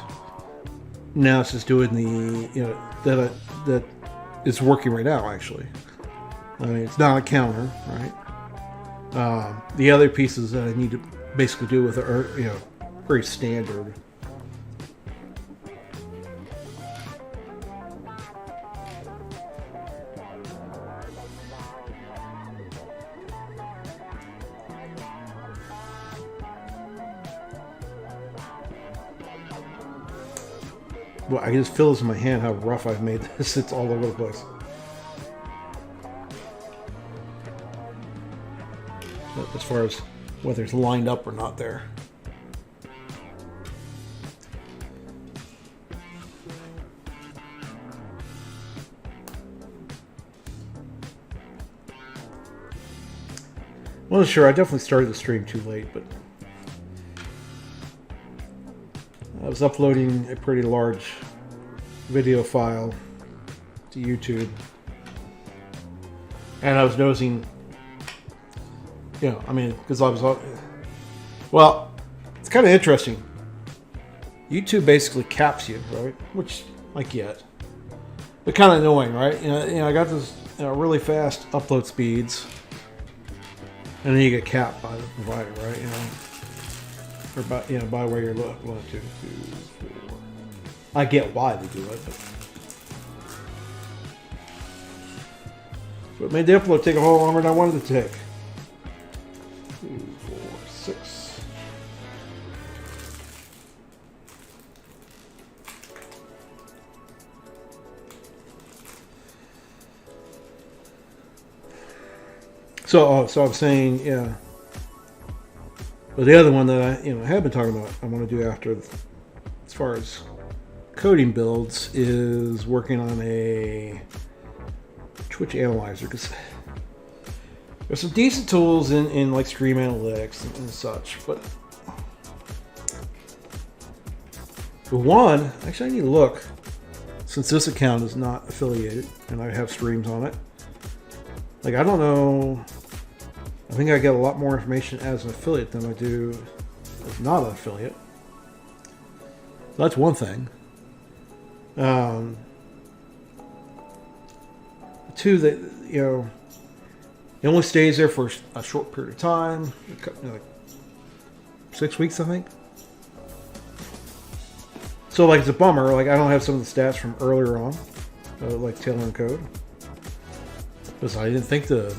Now it's just doing the that is working right now. Actually, I mean, it's not a counter, right? The other pieces that I need to basically do with it are very standard. Well, I can just feel this in my hand how rough I've made this. It's all over the place. As far as whether it's lined up or not there. Well, sure, I definitely started the stream too late, but I was uploading a pretty large video file to YouTube, and I was noticing, I mean, because I was, well, it's kind of interesting. YouTube basically caps you, right? Which I get, but kind of annoying, right? I got this really fast upload speeds, and then you get capped by the provider, right? Or by where you're looking. 1, 2, 3, 4. I get why they do it, but it made the upload take a whole longer than I wanted it to take. 2, 4, 6. So I'm saying, yeah. But the other one that I have been talking about, I want to do after, as far as coding builds, is working on a Twitch analyzer, because there's some decent tools in like Stream Analytics and such, but the one, actually I need to look, since this account is not affiliated and I have streams on it. Like, I don't know, I think I get a lot more information as an affiliate than I do as not an affiliate. So that's one thing. Two, that it only stays there for a short period of time, like 6 weeks, I think. So, like, it's a bummer. Like, I don't have some of the stats from earlier on, like Taylor and Code, because I didn't think that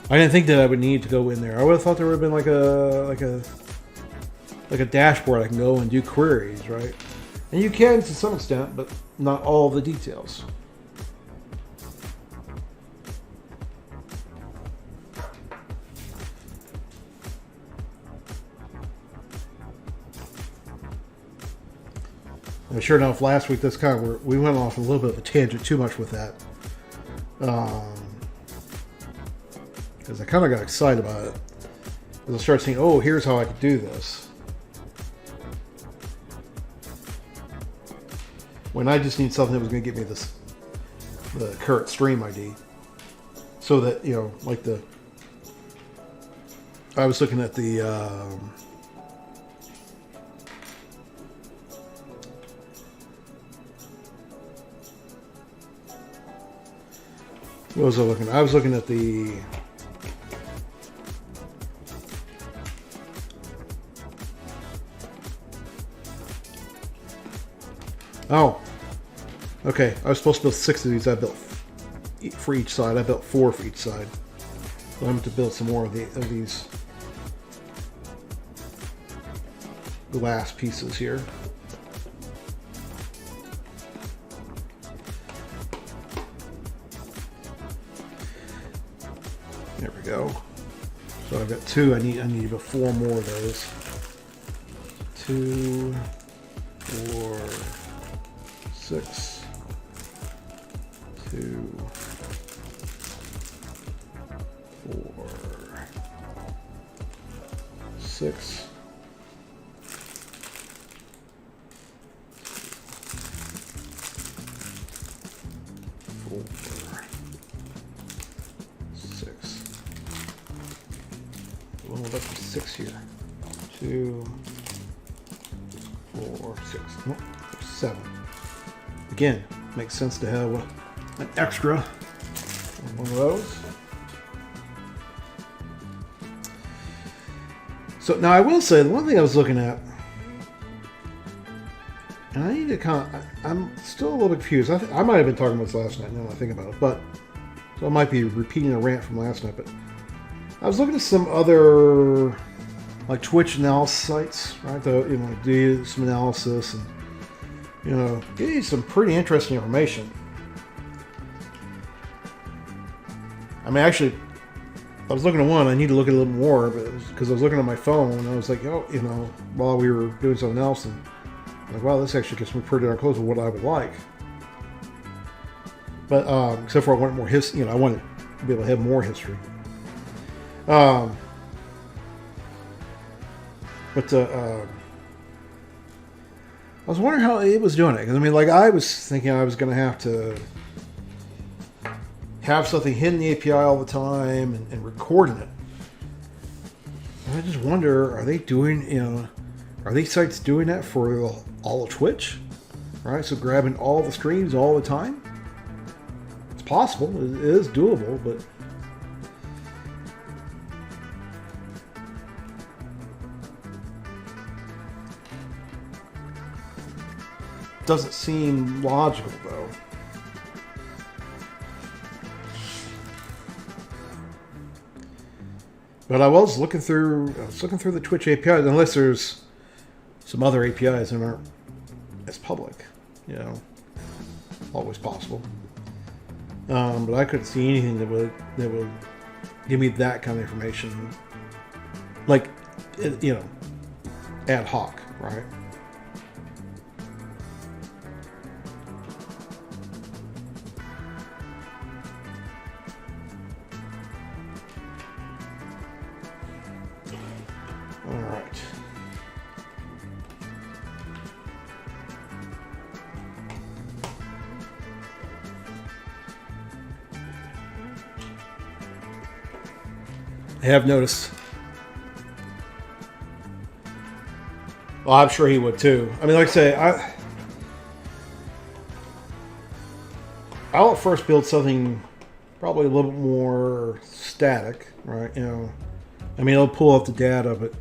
I would need to go in there. I would have thought there would have been like a like a dashboard I can go and do queries, right? And you can to some extent, but not all the details. And sure enough, last week we went off a little bit of a tangent too much with that, because I kind of got excited about it. Because I started saying, "Oh, here's how I could do this," when I just need something that was going to get me the current stream ID, so that like I was looking at the. What was I looking at? I was looking at the okay. I was supposed to build 6 of these. I built for each side. I built 4 for each side. So I'm going to build some more of these glass pieces here. There we go. So I've got 2. I need about 4 more of those. 2, 4, 6, 2, 4, 6. 4, 6. Well, that's 6 here. 2, 4, 6. Nope, 7. Again, makes sense to have an extra one of those. So now I will say the one thing I was looking at, and I need to I'm still a little bit confused. I might have been talking about this last night now that I think about it, but so I might be repeating a rant from last night, but I was looking at some other like Twitch analysis sites, right? Do some analysis and give you some pretty interesting information. I mean, actually, I was looking at one. I need to look at a little more, but because I was looking at my phone and I was like, while we were doing something else, and I'm like, wow, this actually gets me pretty darn close to what I would like. But except for I wanted more history. I wanted to be able to have more history. But I was wondering how it was doing it. Because, I mean, like, I was thinking I was going to have something hidden in the API all the time and recording it. And I just wonder, are these sites doing that for all of Twitch? Right? So grabbing all the streams all the time? It's possible. It is doable, but doesn't seem logical, though. But I was looking through the Twitch APIs, unless there's some other APIs that aren't as public, always possible. But I couldn't see anything that would give me that kind of information, like ad hoc, right? I have noticed. Well, I'm sure he would too. I mean, like I say, I'll at first build something probably a little bit more static, right? I mean, it'll pull up the data, but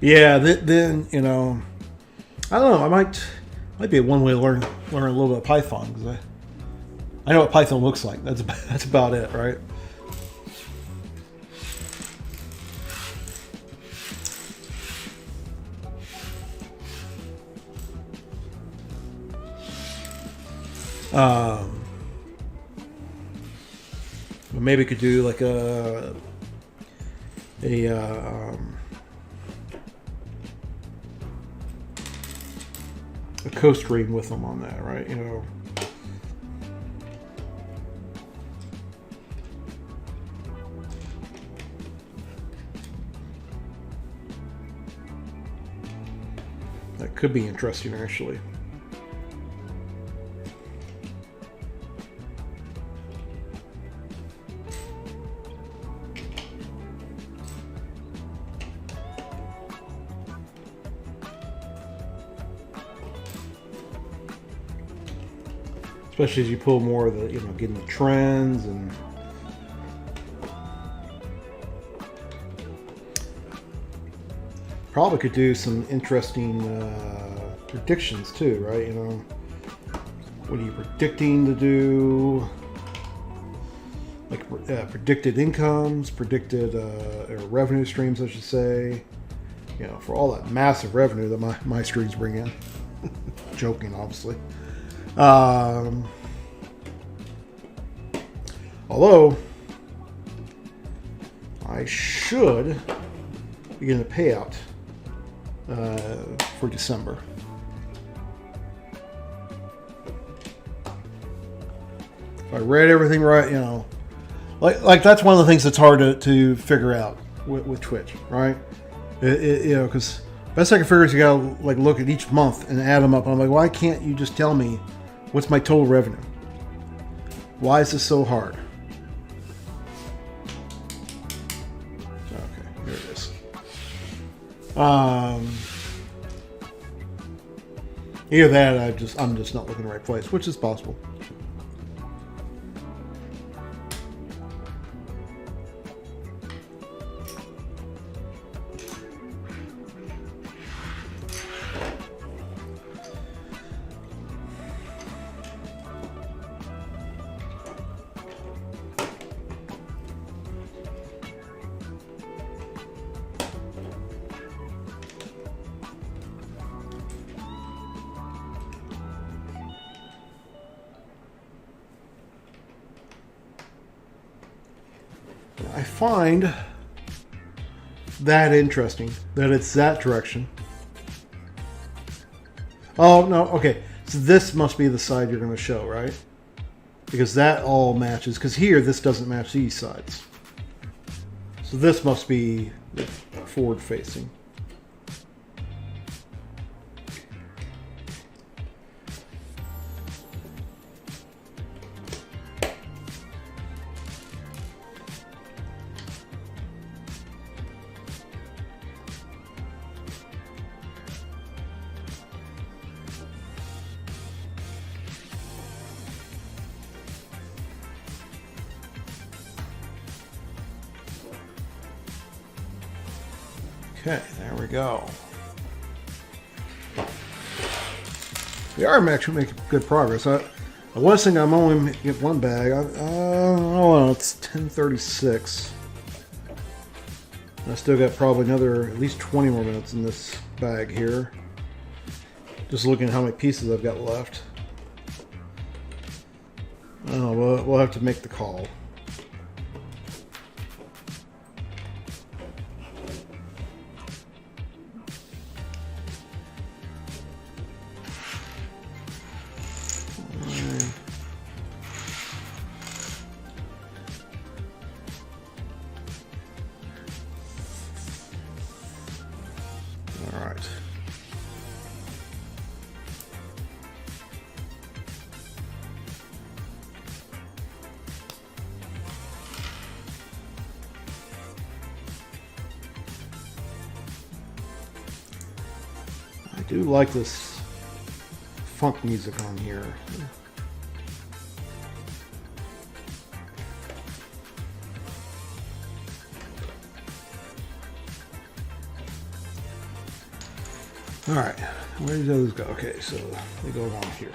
yeah, then I don't know. I might be one way to learn a little bit of Python, because I know what Python looks like. That's about it, right? Maybe could do like a co-stream with them on that, right? You know. That could be interesting, actually. Especially as you pull more of the, getting the trends and probably could do some interesting predictions too, right? What are you predicting to do? Like predicted incomes, predicted revenue streams, I should say. For all that massive revenue that my streams bring in. Joking, obviously. Although I should be getting a payout for December. If I read everything right, like that's one of the things that's hard to figure out with Twitch, right? Because best I can figure is you gotta look at each month and add them up. I'm like, why can't you just tell me what's my total revenue? Why is this so hard? Okay, here it is. Either that, I'm just not looking in the right place, which is possible. I find that interesting that it's that direction. Oh, no, okay. So this must be the side you're going to show, right? Because that all matches. Because here, this doesn't match these sides. So this must be forward facing. Okay, there we go. We are actually making good progress. I was thinking I'm only get one bag. Oh, it's 10:36. I still got probably another at least 20 more minutes in this bag here. Just looking at how many pieces I've got left. Oh, we'll have to make the call. I do like this funk music on here. All right, where do those go? Okay, so they go along here.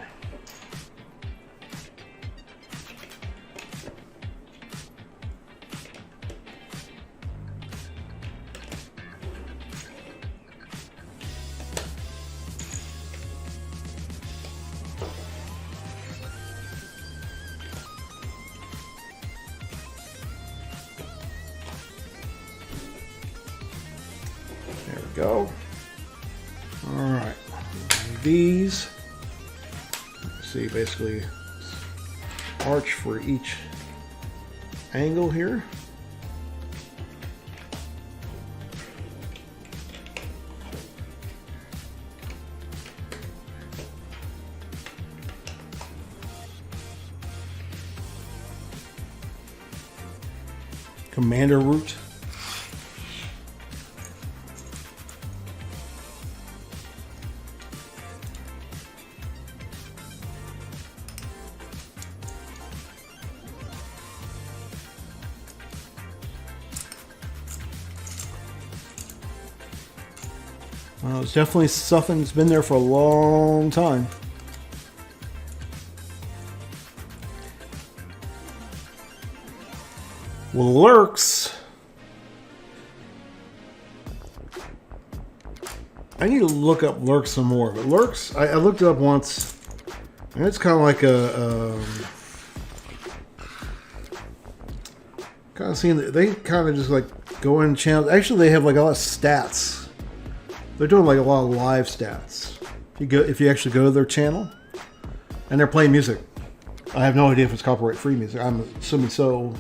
go. All right. These. See, basically, arch for each angle here. Commander root. It's definitely something that's been there for a long time. Well, lurks. I need to look up lurks some more. But lurks, I looked it up once, and it's kind of like a kind of seeing that they kind of just like go in channels. Actually, they have like a lot of stats. They're doing like a lot of live stats. If you actually go to their channel, and they're playing music. I have no idea if it's copyright free music. I'm assuming so.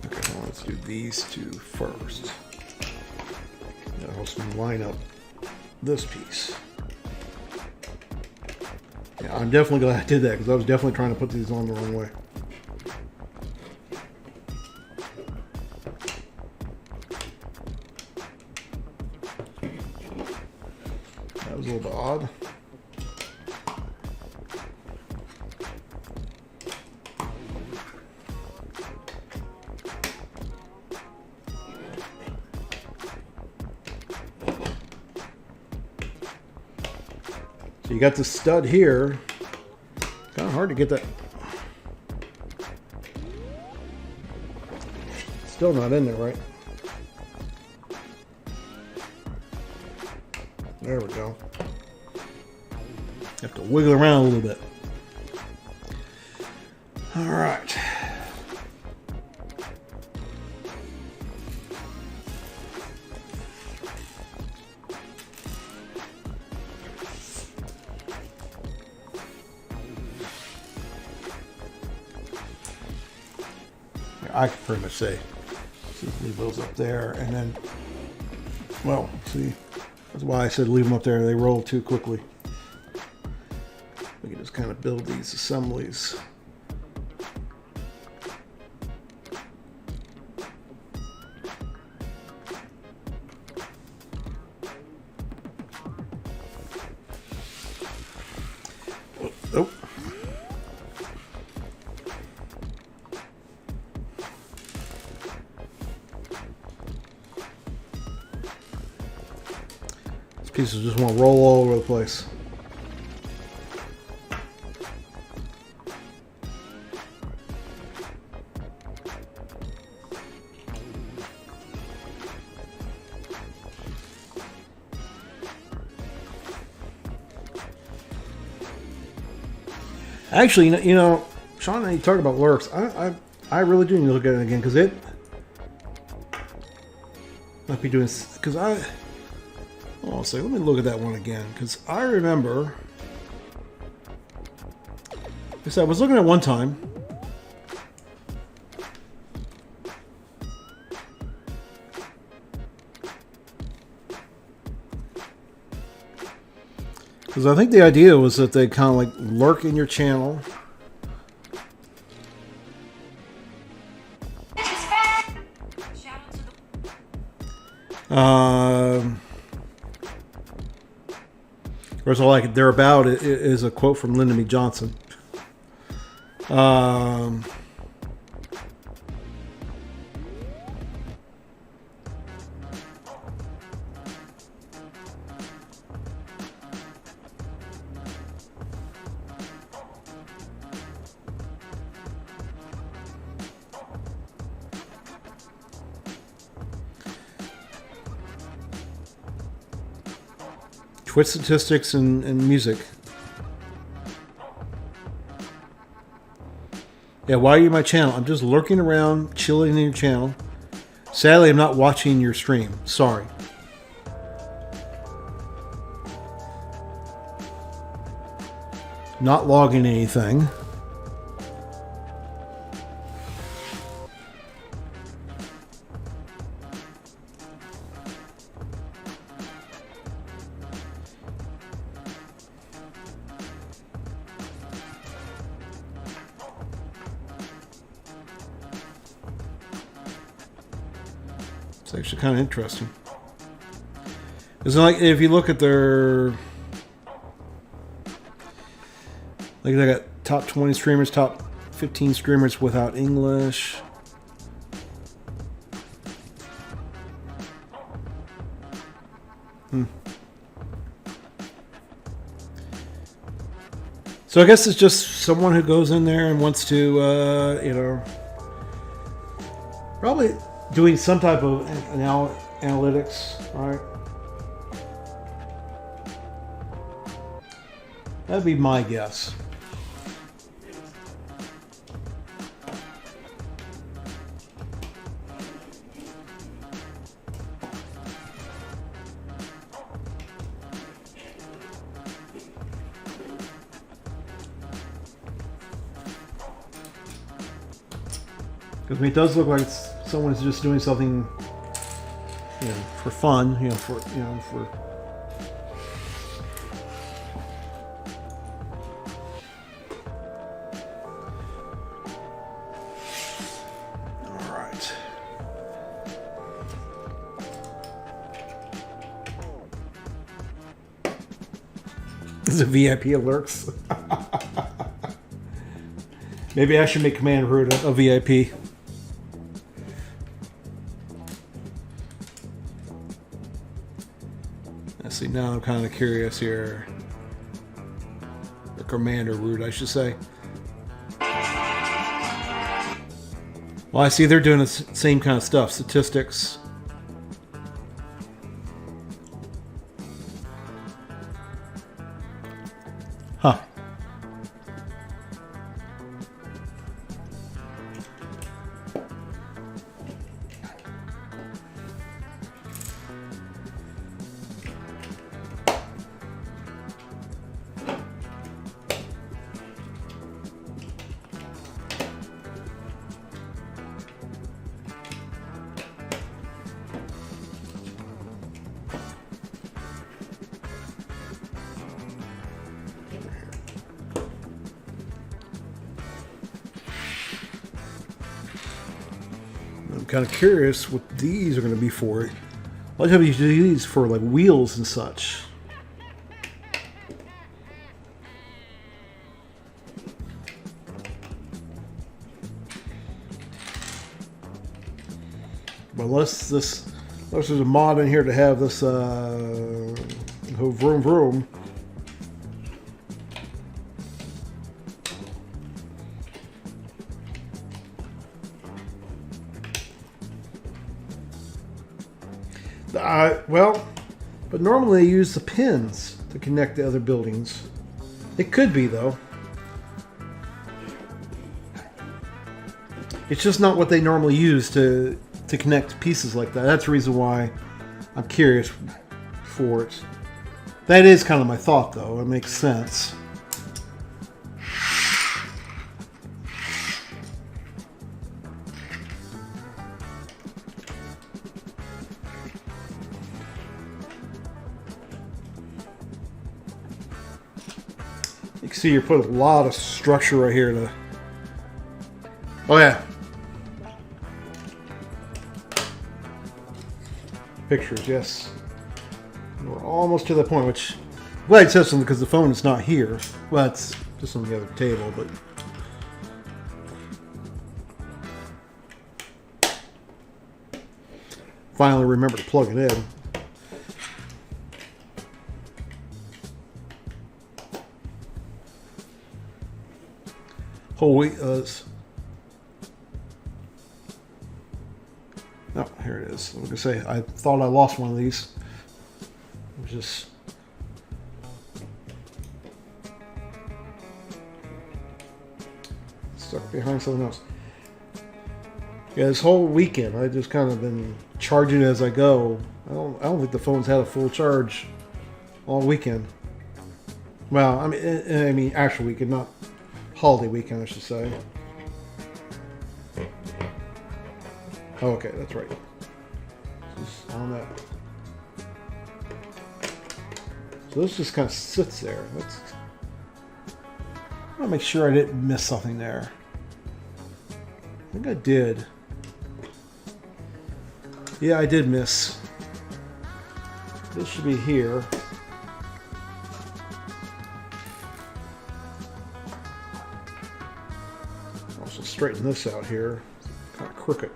Okay, well, let's do these two first. That helps me line up this piece. Yeah, I'm definitely glad I did that because I was definitely trying to put these on the wrong way. That was a little bit odd. So you got the stud here. Kind of hard to get that. Still not in there, right? There we go. Have to wiggle around a little bit. All right. I can pretty much say, leave those up there, and then, well, see, that's why I said leave them up there. They roll too quickly. We can just kind of build these assemblies. Oh. Pieces just want to roll all over the place. Actually, you know, Sean and you talk about lurks. I really do need to look at it again because it might be doing because I'll say, let me look at that one again, because I remember, I was looking at one time, because I think the idea was that they kind of like lurk in your channel. Whereas all they're about is a quote from Lyndon B. Johnson. Twitch statistics and music. Yeah, why are you my channel? I'm just lurking around, chilling in your channel. Sadly, I'm not watching your stream. Sorry. Not logging anything. It's actually kind of interesting. It's like if you look at their, like they got top 20 streamers, top 15 streamers without English. So I guess it's just someone who goes in there and wants to, you know, probably doing some type of analytics, right? That'd be my guess. Because I mean, it does look like it's someone's just doing something, you know, for fun, you know, for. All right. This is a VIP alerts. Maybe I should make Command Root a VIP. See, now I'm kind of curious here. The commander route, I should say. Well, I see they're doing the same kind of stuff. Statistics. Huh. Kind of curious what these are going to be for. A lot of times you do these for like wheels and such. But unless there's a mod in here to have this vroom vroom. Well, but normally they use the pins to connect the other buildings. It could be, though. It's just not what they normally use to connect pieces like that. That's the reason why I'm curious for it. That is kind of my thought, though. It makes sense. You can see you put a lot of structure right here to. Oh yeah. Pictures, yes. We're almost to the point, which I'm glad it says something because the phone is not here. Well, it's just on the other table, but. Finally remember to plug it in. Holy, oh, here it is. I was gonna say, I thought I lost one of these. It was just stuck behind something else. Yeah, this whole weekend I just kind of been charging as I go. I don't think the phone's had a full charge all weekend. Well, I mean actual weekend, not holiday weekend, I should say. Oh, okay, that's right. Just on that. So this just kind of sits there. I want to make sure I didn't miss something there. I think I did. Yeah, I did miss. This should be here. Also straighten this out here. It's kind of crooked.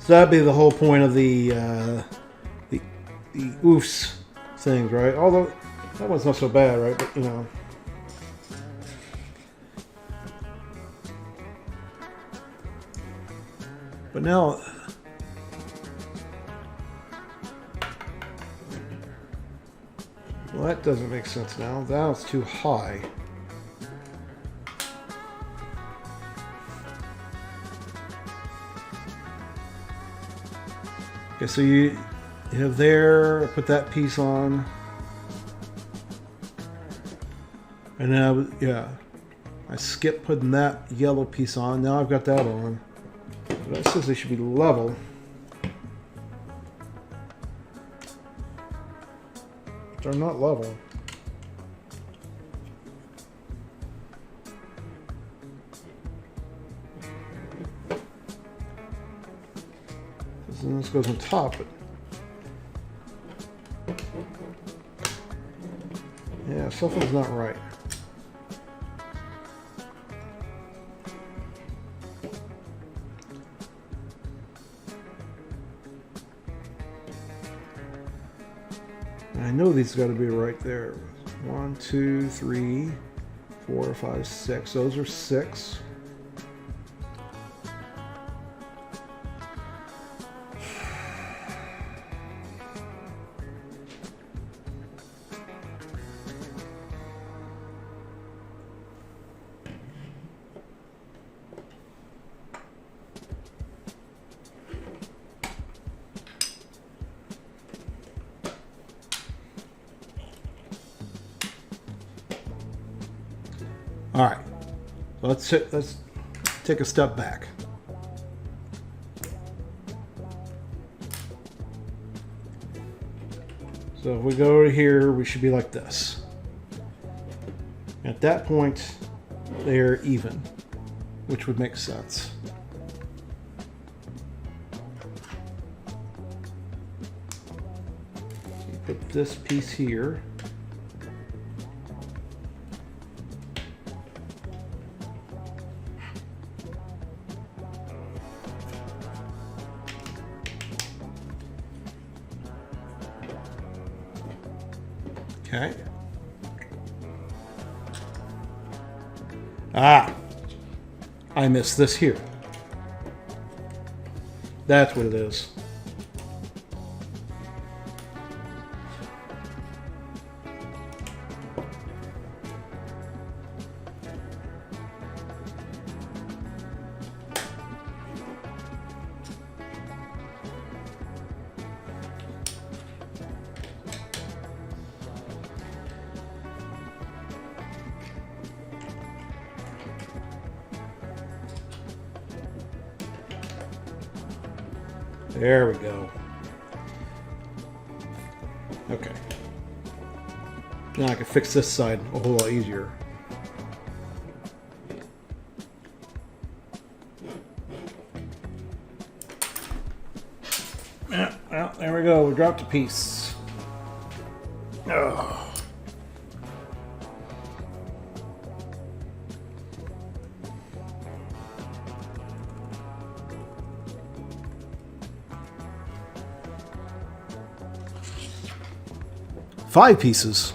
So that'd be the whole point of the oofs things, right? Although that one's not so bad, right? But you know, but now well, that doesn't make sense now. Now it's too high. Okay, so you have there, put that piece on. And then, I skipped putting that yellow piece on. Now I've got that on. But that says they should be level. They're not level. And this goes on top, but yeah, something's not right. And I know these got to be right there. 1, 2, 3, 4, 5, 6. Those are 6. All right, let's take a step back. So if we go over here, we should be like this. At that point, they're even, which would make sense. You put this piece here. Okay. Ah, I missed this here. That's what it is. There we go. Okay. Now I can fix this side a whole lot easier. Yeah, well, there we go. We dropped a piece. Oh. Five pieces.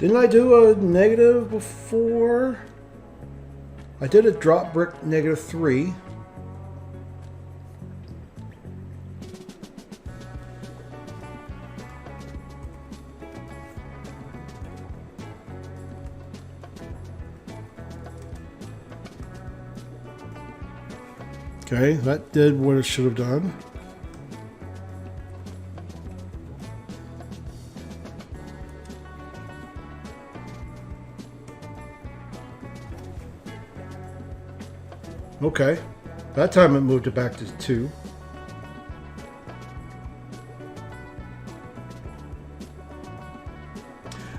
Didn't I do a negative before? I did a drop brick -3. Okay, that did what it should have done. Okay, that time it moved it back to 2.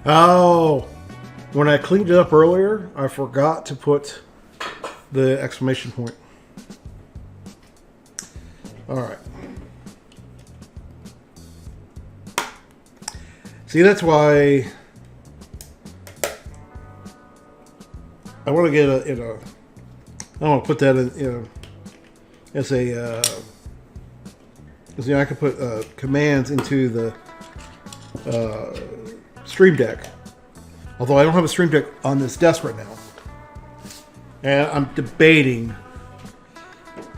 Oh, when I cleaned it up earlier, I forgot to put the exclamation point. All right. See, that's why I want to get I want to put that in, as a, because I could put commands into the Stream Deck. Although I don't have a Stream Deck on this desk right now, and I'm debating.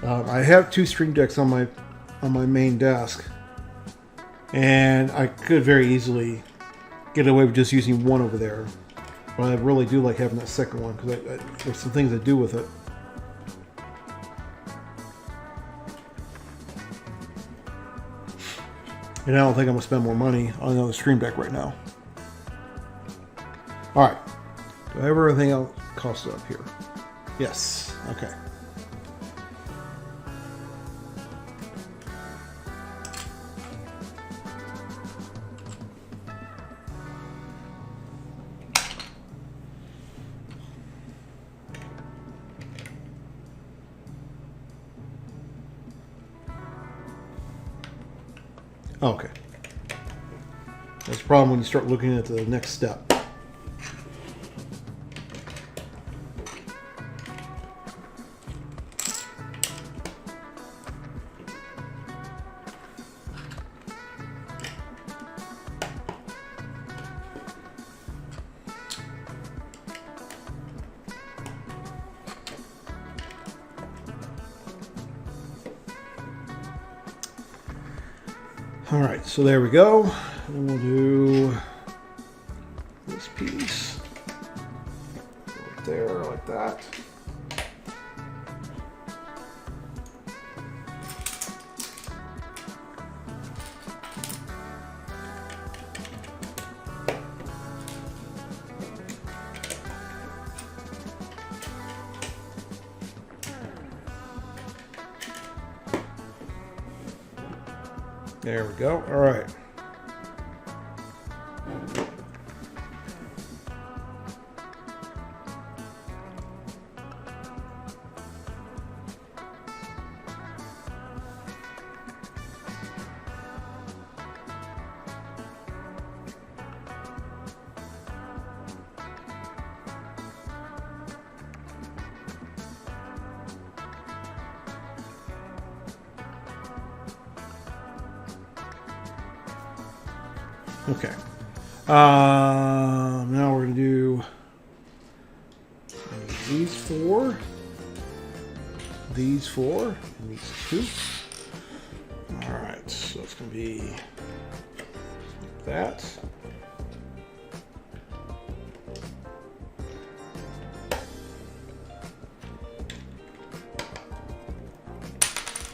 I have 2 Stream Decks on my main desk, and I could very easily get away with just using one over there. But I really do like having that second one because there's some things I do with it. And I don't think I'm going to spend more money on another Stream Deck right now. Alright. Do I have everything else costed up here? Yes. Okay. Okay. That's the problem when you start looking at the next step. All right, so there we go. And we'll do this piece right there, like that. There we go. All right. Okay. Now we're going to do these 4, these 4, and these 2. All right, so it's going to be like that.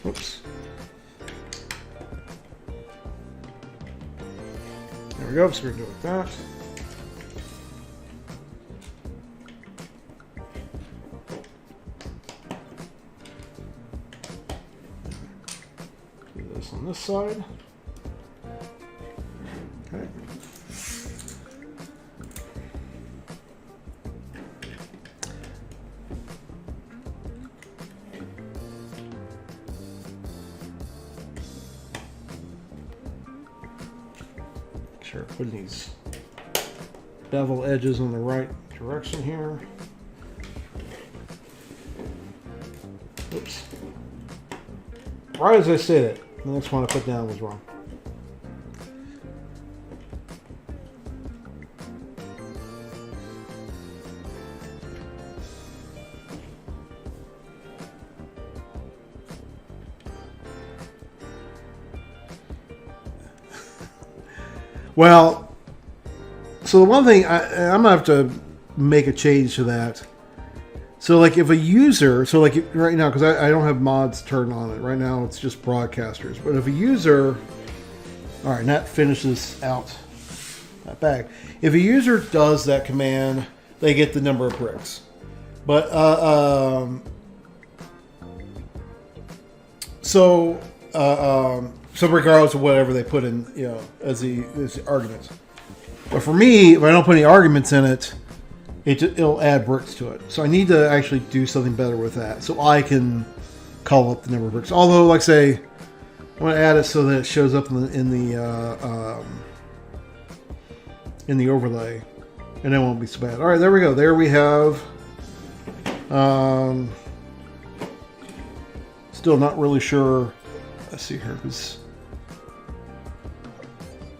Whoops. There we go, so we're going to do it like that. Do this on this side. Okay. Sure, putting these bevel edges in the right direction here. Oops. Right as I said it, the next one I put down was wrong. Well, so the one thing I'm gonna have to make a change to that. So like if a user, so like right now, because I don't have mods turned on it right now, it's just broadcasters. But if a user, all right, and that finishes out that bag. If a user does that command, they get the number of bricks. But so regardless of whatever they put in, as the arguments. But for me, if I don't put any arguments in it, it'll add bricks to it. So I need to actually do something better with that, so I can call up the number of bricks. Although, like say, I want to add it so that it shows up in the overlay, and it won't be so bad. All right, there we go. There we have. Still not really sure. Let's see here, because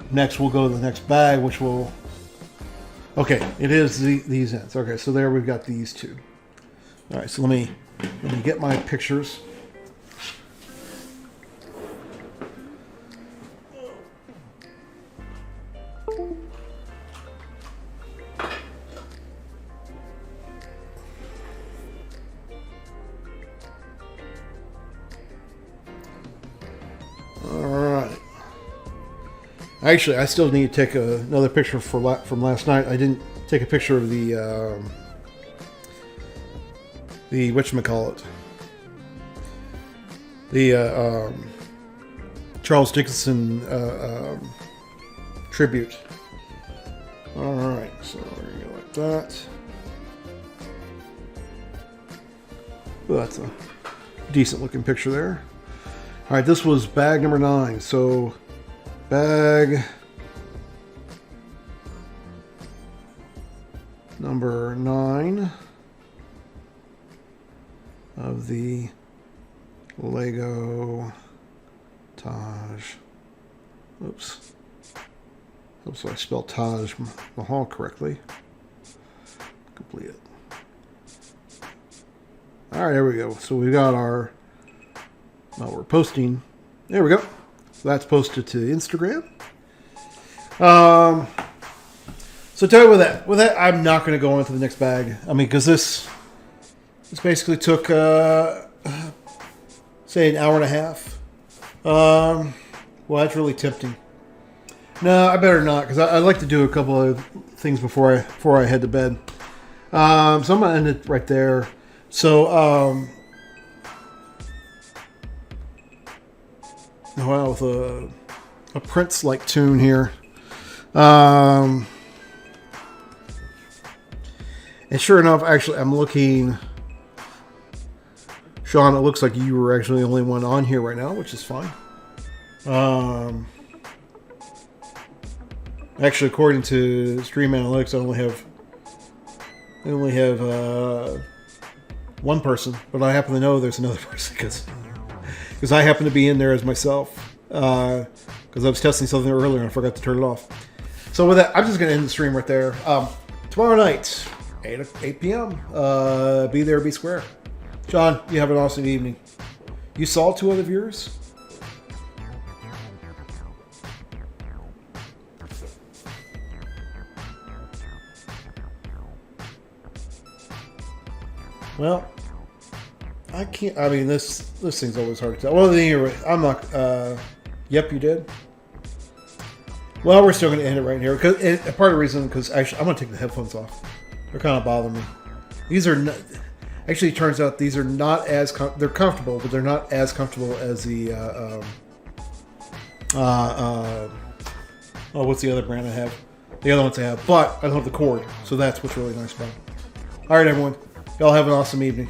next we'll go to the next bag, which will. Okay, it is these ends. Okay, so there we've got these two. All right, so let me get my pictures. Actually, I still need to take another picture from last night. I didn't take a picture of the whatchamacallit, the Charles Dickinson tribute. All right, so there you go, like that. Well, that's a decent looking picture there. All right, this was bag number 9. So. Bag number 9 of the Lego Taj. Oops. Oops, I spelled Taj Mahal correctly. Complete it. All right, there we go. So we got our. We're posting. There we go. That's posted to Instagram. So tell you with that, I'm not going to go into the next bag. I mean, because this basically took say an hour and a half. Well, that's really tempting. No, I better not, because I like to do a couple of things before I head to bed. So I'm going to end it right there. So well, with a Prince-like tune here. And sure enough, actually, I'm looking. Sean, it looks like you were actually the only one on here right now, which is fine. Actually, according to Stream Analytics, I only have one person, but I happen to know there's another person because I happen to be in there as myself, because I was testing something earlier and I forgot to turn it off. So with that, I'm just going to end the stream right there. Tomorrow night, 8 p.m., be there, be square. John, you have an awesome evening. You saw 2 other viewers? Well, I can't. I mean, this thing's always hard to tell. Well, anyway, I'm not. Yep, you did. Well, we're still going to end it right here. Because part of the reason, because actually, I'm going to take the headphones off. They're kind of bothering me. These are not, actually, it turns out these are not as they're comfortable, but they're not as comfortable as the what's the other brand I have? The other ones I have, but I don't have the cord, so that's what's really nice about it. All right, everyone, y'all have an awesome evening.